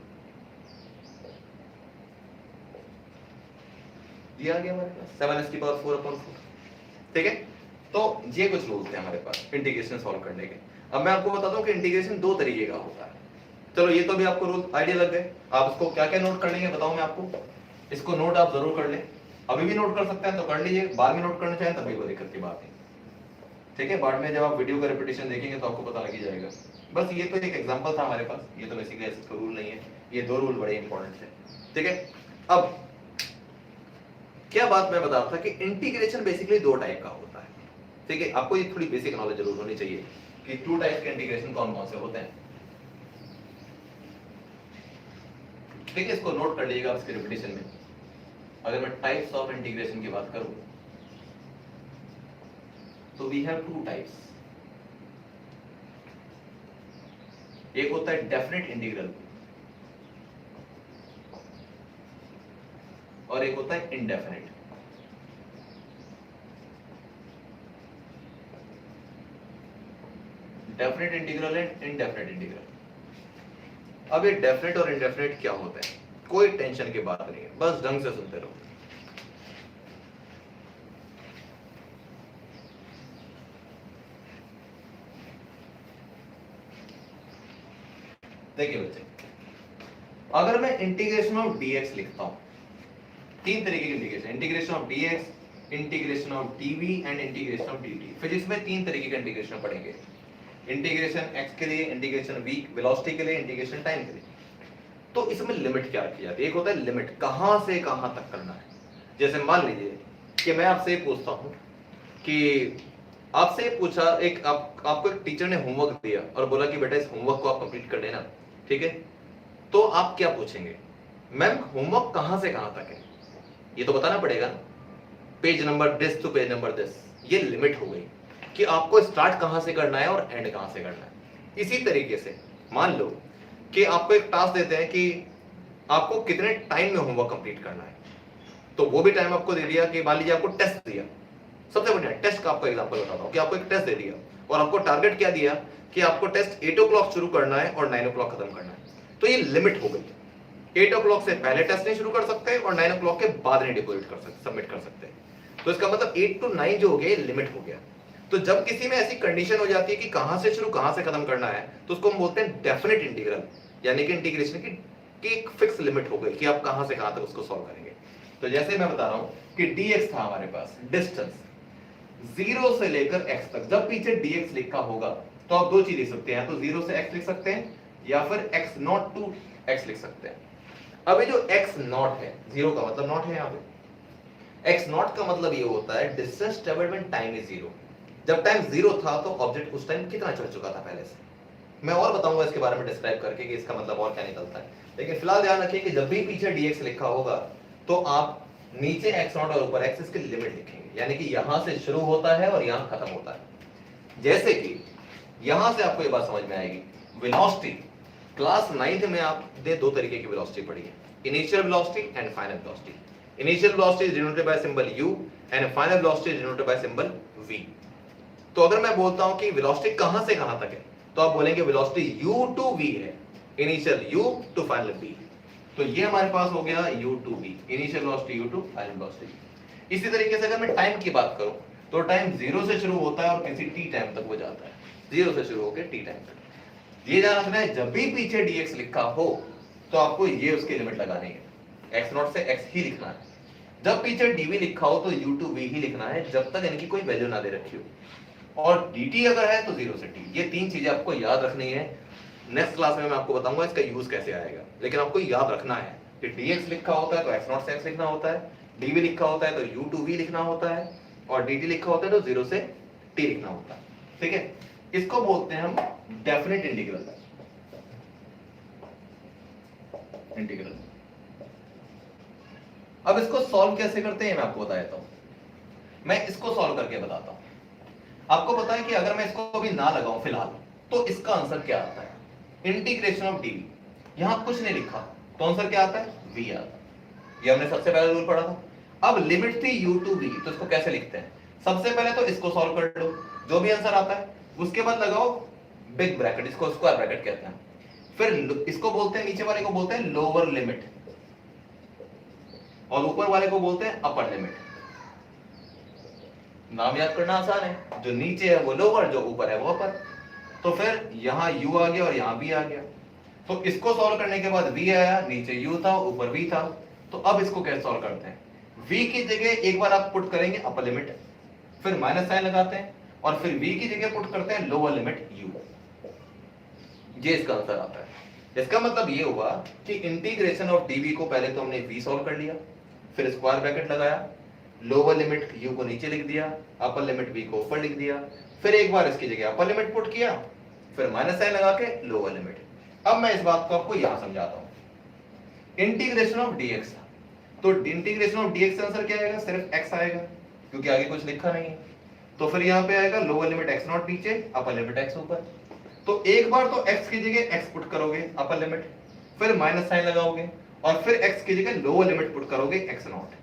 दिया गया हमारे पास 7x की पावर 4 अपॉन 4, ठीक है। तो ये कुछ रूल्स थे हमारे पास इंटीग्रेशन सॉल्व करने के। अब मैं आपको बताता हूं कि इंटीग्रेशन दो तरीके का होता है। चलो ये तो भी आपको रूल आइडिया लग गए। आप इसको क्या क्या नोट कर लेंगे बताओ मैं आपको, इसको नोट आप जरूर कर लें। अभी भी नोट कर सकते हैं तो कर लीजिए, बाद में नोट करना चाहें तभी कोई दिक्कत की बात नहीं, ठीक है। बाद में जब आप वीडियो का रिपीटेशन देखेंगे तो आपको पता लग ही जाएगा। बस ये तो एक एग्जांपल था हमारे पास, ये तो बेसिकली ऐसे रूल नहीं है, ये दो रूल बड़े इंपॉर्टेंट थे, ठीक है। अब क्या बात मैं बता रहा था कि इंटीग्रेशन बेसिकली दो टाइप का होता है, ठीक है। आपको ये थोड़ी बेसिक नॉलेज जरूर होनी चाहिए कि टू टाइप के इंटीग्रेशन कौन कौन से होते हैं, ठीक है। इसको नोट कर लीजिएगा इसके रिपीटेशन में। अगर मैं टाइप्स ऑफ इंटीग्रेशन की बात करूं तो वी हैव टू टाइप्स। एक होता है डेफिनेट इंटीग्रल और एक होता है indefinite. Definite integral and indefinite integral. अब ये डेफिनेट और इनडेफिनेट क्या होता है, कोई टेंशन की बात नहीं है, बस ढंग से सुनते रहो। देखिए बच्चे, अगर मैं इंटीग्रेशन ऑफ dx लिखता हूं, तीन तरीके की integration, integration of dx, integration of dv and integration of dt। Physics में तीन तरीके के इंटीग्रेशन पढ़ेंगे, इंटीग्रेशन x के लिए, इंटीग्रेशन v वेलोसिटी के लिए, इंटीग्रेशन टाइम के लिए। तो इसमें लिमिट क्या रखी जाती है? एक होता है लिमिट, कहां से कहां तक करना है। जैसे मान लीजिए कि मैं आपसे पूछता हूं कि आपसे पूछा एक आपको एक टीचर ने होमवर्क दिया और बोला कि बेटा इस होमवर्क को आप कंप्लीट कर लेना, ठीक है? तो आप क्या पूछेंगे? मैम होमवर्क कहां से कहां तक है, ये तो बताना पड़ेगा ना। Page number this to page number this, ये लिमिट हो गई कि आपको स्टार्ट कहां से करना है और एंड कहां से करना है। इसी तरीके से मान लो कि आपको एक टास्क देते हैं कि आपको कितने टाइम में होमवर्क कंप्लीट करना है, तो वो भी टाइम आपको दे दिया कि मान लीजिए आपको टेस्ट दिया। सबसे बढ़िया टेस्ट का आपको एग्जांपल बताता हूं कि आपको एक टेस्ट दे दिया और आपको टारगेट क्या दिया कि आपको टेस्ट 8 o'clock शुरू करना है और 9 o'clock खत्म करना है। तो ये लिमिट हो गई, 8 o'clock से पहले टेस्ट नहीं शुरू कर सकते और 9 o'clock के बाद नहीं डिपॉजिट कर सकते, सबमिट कर सकते। तो इसका मतलब 8 to 9 जो हो गया लिमिट हो गया। तो जब किसी में ऐसी कंडीशन हो जाती है कि कहां से शुरू कहां से खत्म करना है, तो उसको हम बोलते हैं डेफिनेट इंटीग्रल, यानी कि इंटीग्रेशन की एक फिक्स लिमिट हो गई कि आप कहां से कहां तक उसको सॉल्व करेंगे। तो जैसे मैं बता रहा हूं कि dx था हमारे पास डिस्टेंस 0 से लेकर x तक, जब पीछे dx लिखा होगा तो आप दो चीज लिख सकते हैं, तो 0 से x लिख सकते हैं या फिर x नॉट टू x लिख सकते हैं। अब ये जो x नॉट है, 0 का मतलब नॉट है, यहाँ पे x नॉट का मतलब ये होता है distance travelled when time is 0। जब टाइम 0 था तो ऑब्जेक्ट उस टाइम कितना चल चुका था पहले से। मैं और बताऊंगा इसके बारे में डिस्क्राइब करके कि इसका मतलब और क्या निकलता है, लेकिन फिलहाल ध्यान रखिए कि जब भी पीछे dx लिखा होगा तो आप नीचे x नॉट और ऊपर x इसकी लिमिट लिखेंगे, यानी कि यहां से शुरू होता है और यहां खत्म होता है। जैसे कि यहां से आपको ये बात समझ में आएगी, वेलोसिटी क्लास 9th में आपने दो तरीके की वेलोसिटी पढ़ी है, initial velocity and final velocity. Initial velocity is denoted by symbol u and final velocity is denoted by symbol v। तो अगर मैं बोलता हूं कि वेलोसिटी कहां से कहां तक है, तो आप बोलेंगे वेलोसिटी u टू v है, initial u to final v। तो ये हमारे पास हो गया u to v, initial velocity u to final velocity. इसी तरीके से अगर मैं टाइम की बात करूं तो टाइम 0 से शुरू होता है और किसी t टाइम तक वो जाता है, 0 से शुरू होकर t टाइम तक। ये ध्यान रखना है जब भी पीछे dx लिखा हो तो आपको ये उसकी लिमिट लगानी है, x नॉट से x ही लिखना है। जब पीछे dv लिखा हो तो u टू v ही लिखना है जब तक इनकी कोई वैल्यू ना दे रखी हो, और dt अगर है तो 0 से t। ये तीन चीजें आपको याद रखनी है। नेक्स्ट क्लास में मैं आपको बताऊंगा इसका यूज कैसे आएगा, लेकिन आपको याद रखना है कि dx लिखा होता है तो x नॉट से x लिखना होता है, dv लिखा होता है तो u टू v लिखना होता है, और dt लिखा होता है तो 0 से t लिखना होता है। ठीक है, इसको बोलते हैं हम डेफिनेट इंटीग्रल। अब इसको सॉल्व कैसे करते हैं मैं आपको बता देता हूं। मैं इसको सॉल्व करके बताता हूं। आपको पता है कि अगर मैं इसको अभी ना लगाऊं फिलहाल तो इसका आंसर क्या आता है, इंटीग्रेशन ऑफ dv। यहां कुछ नहीं लिखा तो आंसर क्या आता है, v आता है। ये हमने सबसे पहले रूल पढ़ा था। अब लिमिट थी u टू v, तो इसको कैसे लिखते हैं, सबसे पहले तो इसको सॉल्व कर लो, जो भी आंसर आता है उसके बाद लगाओ बिग ब्रैकेट, इसको स्क्वायर ब्रैकेट कहते हैं। फिर इसको बोलते हैं, नीचे वाले को बोलते हैं लोअर लिमिट और ऊपर वाले को बोलते हैं अपर लिमिट। नाम याद करना आसान है, जो नीचे है वो लोअर, जो ऊपर है वो अपर। तो फिर यहां u आ गया और यहां v आ गया। तो इसको सॉल्व करने के बाद v आया, नीचे u था ऊपर v था। तो अब इसको कैसे सॉल्व करते हैं, v की जगह एक बार आप पुट करेंगे अपर लिमिट, फिर माइनस साइन लगाते हैं और फिर v की जगह पुट करते हैं लोअर लिमिट u। ये इसका आंसर आता है। इसका मतलब ये हुआ कि इंटीग्रेशन ऑफ dv को पहले तो हमने v सॉल्व कर लिया, फिर स्क्वायर ब्रैकेट लगाया, लोअर लिमिट u को नीचे लिख दिया, अपर लिमिट v को ऊपर लिख दिया, फिर एक बार इसकी जगह अपर लिमिट पुट किया, फिर माइनस साइन लगा के लोअर लिमिट। अब मैं इस बात को आपको यहां समझाता हूं। इंटीग्रेशन ऑफ dx, तो इंटीग्रेशन ऑफ dx का आंसर क्या आएगा, सिर्फ x आएगा क्योंकि आगे कुछ लिखा नहीं है। तो फिर यहां पे आएगा लोअर लिमिट x नॉट नीचे, अपर लिमिट x ऊपर। तो एक बार तो x की जगह x पुट करोगे अपर लिमिट, फिर माइनस साइन लगाओगे और फिर x की जगह लोअर लिमिट पुट करोगे x नॉट।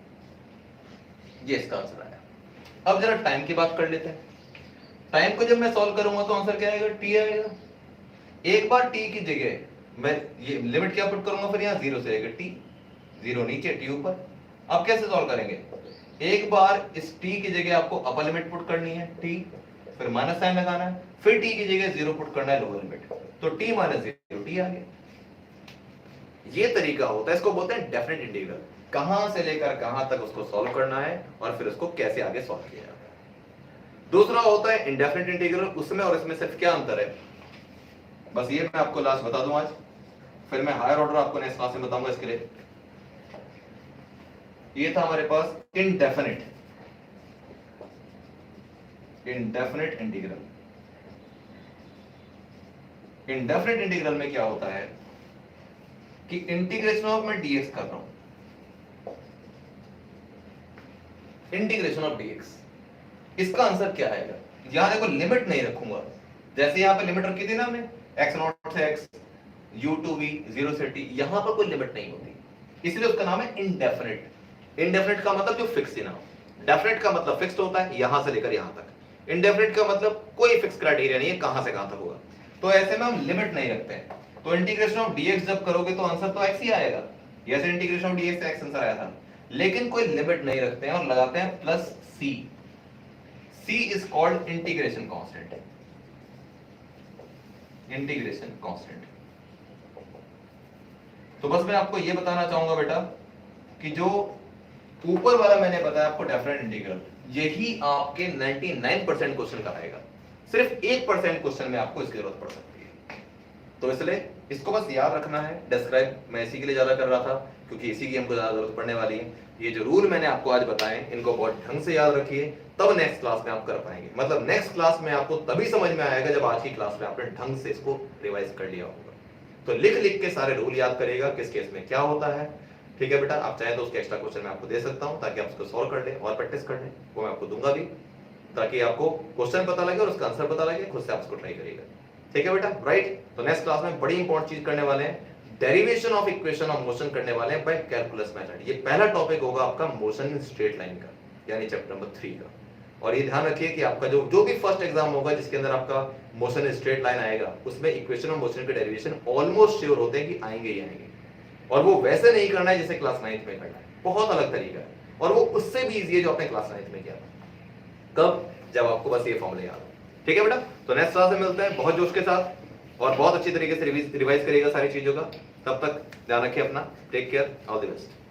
ये इसका आंसर आया। अब जरा टाइम की बात कर लेते हैं। टाइम को जब मैं सॉल्व करूंगा तो आंसर क्या आएगा, t आएगा। एक बार t की जगह मैं ये लिमिट क्या पुट करूंगा, फिर यहां 0 से लेकर t, 0 नीचे t ऊपर। अब कैसे सॉल्व करेंगे, एक बार इस t की जगह आपको अपर लिमिट पुट करनी है t, फिर माइनस साइन लगाना है, फिर t की जगह 0 पुट करना है लोअर लिमिट, तो t माइनस 0 t आ गया। ये तरीका होता है, इसको बोलते हैं डेफिनेट इंटीग्रल। कहां से लेकर कहां तक उसको सॉल्व करना है और फिर उसको कैसे आगे सॉल्व किया जाता है। दूसरा होता है इंडेफिनेट इंटीग्रल। उसमें और इसमें सिर्फ क्या अंतर है, बस ये मैं आपको लास्ट बता दूं आज, फिर मैं हायर ऑर्डर आपको नेक्स्ट क्लास में बताऊंगा। इसके लिए ये था हमारे पास इंडेफिनेट इंटीग्रल। इंडेफिनेट इंटीग्रल में क्या होता है कि इंटीग्रेशन ऑफ मैं डीएक्स कर रहा हूं, इंटीग्रेशन ऑफ डीएक्स, इसका आंसर क्या आएगा। यहां देखो लिमिट नहीं रखूंगा, जैसे यहां पे लिमिट रखी थी ना हमने x0 से x, u to v, 0 से t, यहां पर कोई लिमिट नहीं होती, इसलिए उसका नाम है इंडेफिनेट। इंडेफिनेट का मतलब जो फिक्स ही ना हो, डेफिनेट का मतलब फिक्स्ड होता है यहां से लेकर यहां तक, इंडेफिनेट का मतलब कोई फिक्स क्राइटेरिया नहीं है कहां से कहां तक होगा। तो ऐसे में हम लिमिट नहीं रखते हैं, तो इंटीग्रेशन ऑफ dx जब करोगे तो आंसर तो x ही आएगा, जैसे इंटीग्रेशन ऑफ dx से x आंसर आया था, लेकिन कोई लिमिट नहीं रखते हैं और लगाते हैं plus c। c is called integration constant, integration constant. तो बस मैं आपको ये बताना चाहूंगा बेटा कि जो ऊपर वाला मैंने बताया आपको डेफिनेट इंटीग्रल, यही आपके 99% क्वेश्चन कराएगा, सिर्फ 1% क्वेश्चन में आपको इसकी जरूरत पड़ सकती है। तो इसलिए इसको बस याद रखना है। डिस्क्राइब मैं इसी के लिए ज्यादा कर रहा था क्योंकि इसी की हमको ज्यादा जरूरत पड़ने वाली है। ये जो रूल मैंने आपको आज बताए इनको बहुत ढंग से याद रखिए, तब नेक्स्ट क्लास में आप कर पाएंगे। मतलब नेक्स्ट क्लास में आपको तभी समझ में आएगा जब आज की क्लास में आपने ढंग से इसको रिवाइज कर लिया होगा। तो लिख लिख के सारे रूल याद करिएगा, किस केस में क्या होता है। ठीक है बेटा, आप चाहे तो उसके एक्स्ट्रा क्वेश्चन मैं आपको दे सकता हूं ताकि आप उसको सॉल्व कर लें और प्रैक्टिस कर लें, वो मैं आपको दूंगा भी, ताकि आपको क्वेश्चन पता लगे और उसका आंसर पता लगे, खुद से आप उसको ट्राई करिएगा। ठीक है बेटा, राइट। तो नेक्स्ट क्लास में बड़ी इंपॉर्टेंट चीज करने वाले हैं, derivation of equation of motion करने वाले हैं बाय कैलकुलस मेथड। ये पहला टॉपिक होगा आपका मोशन इन स्ट्रेट लाइन का, यानी चैप्टर नंबर 3 का। और ये ध्यान रखिए कि आपका जो भी फर्स्ट एग्जाम होगा जिसके अंदर आपका मोशन इन स्ट्रेट लाइन आएगा, उसमें इक्वेशन ऑफ मोशन के डेरिवेशन ऑलमोस्ट श्योर होते हैं कि आएंगे ही आएंगे। और वो वैसे नहीं करना है जैसे क्लास 9th में करना है, बहुत अलग तरीका है, और वो उससे भी इजी है जो आपने क्लास 9th में किया था। कब? जब आपको बस ये फॉर्मूले याद हो। ठीक है बेटा, तो नेक्स्ट क्लास में मिलते हैं बहुत जोश के साथ और बहुत अच्छी तरीके से रिवाइज करिएगा सारी चीजों का। तब तक ध्यान रखिए अपना, take care, all the best.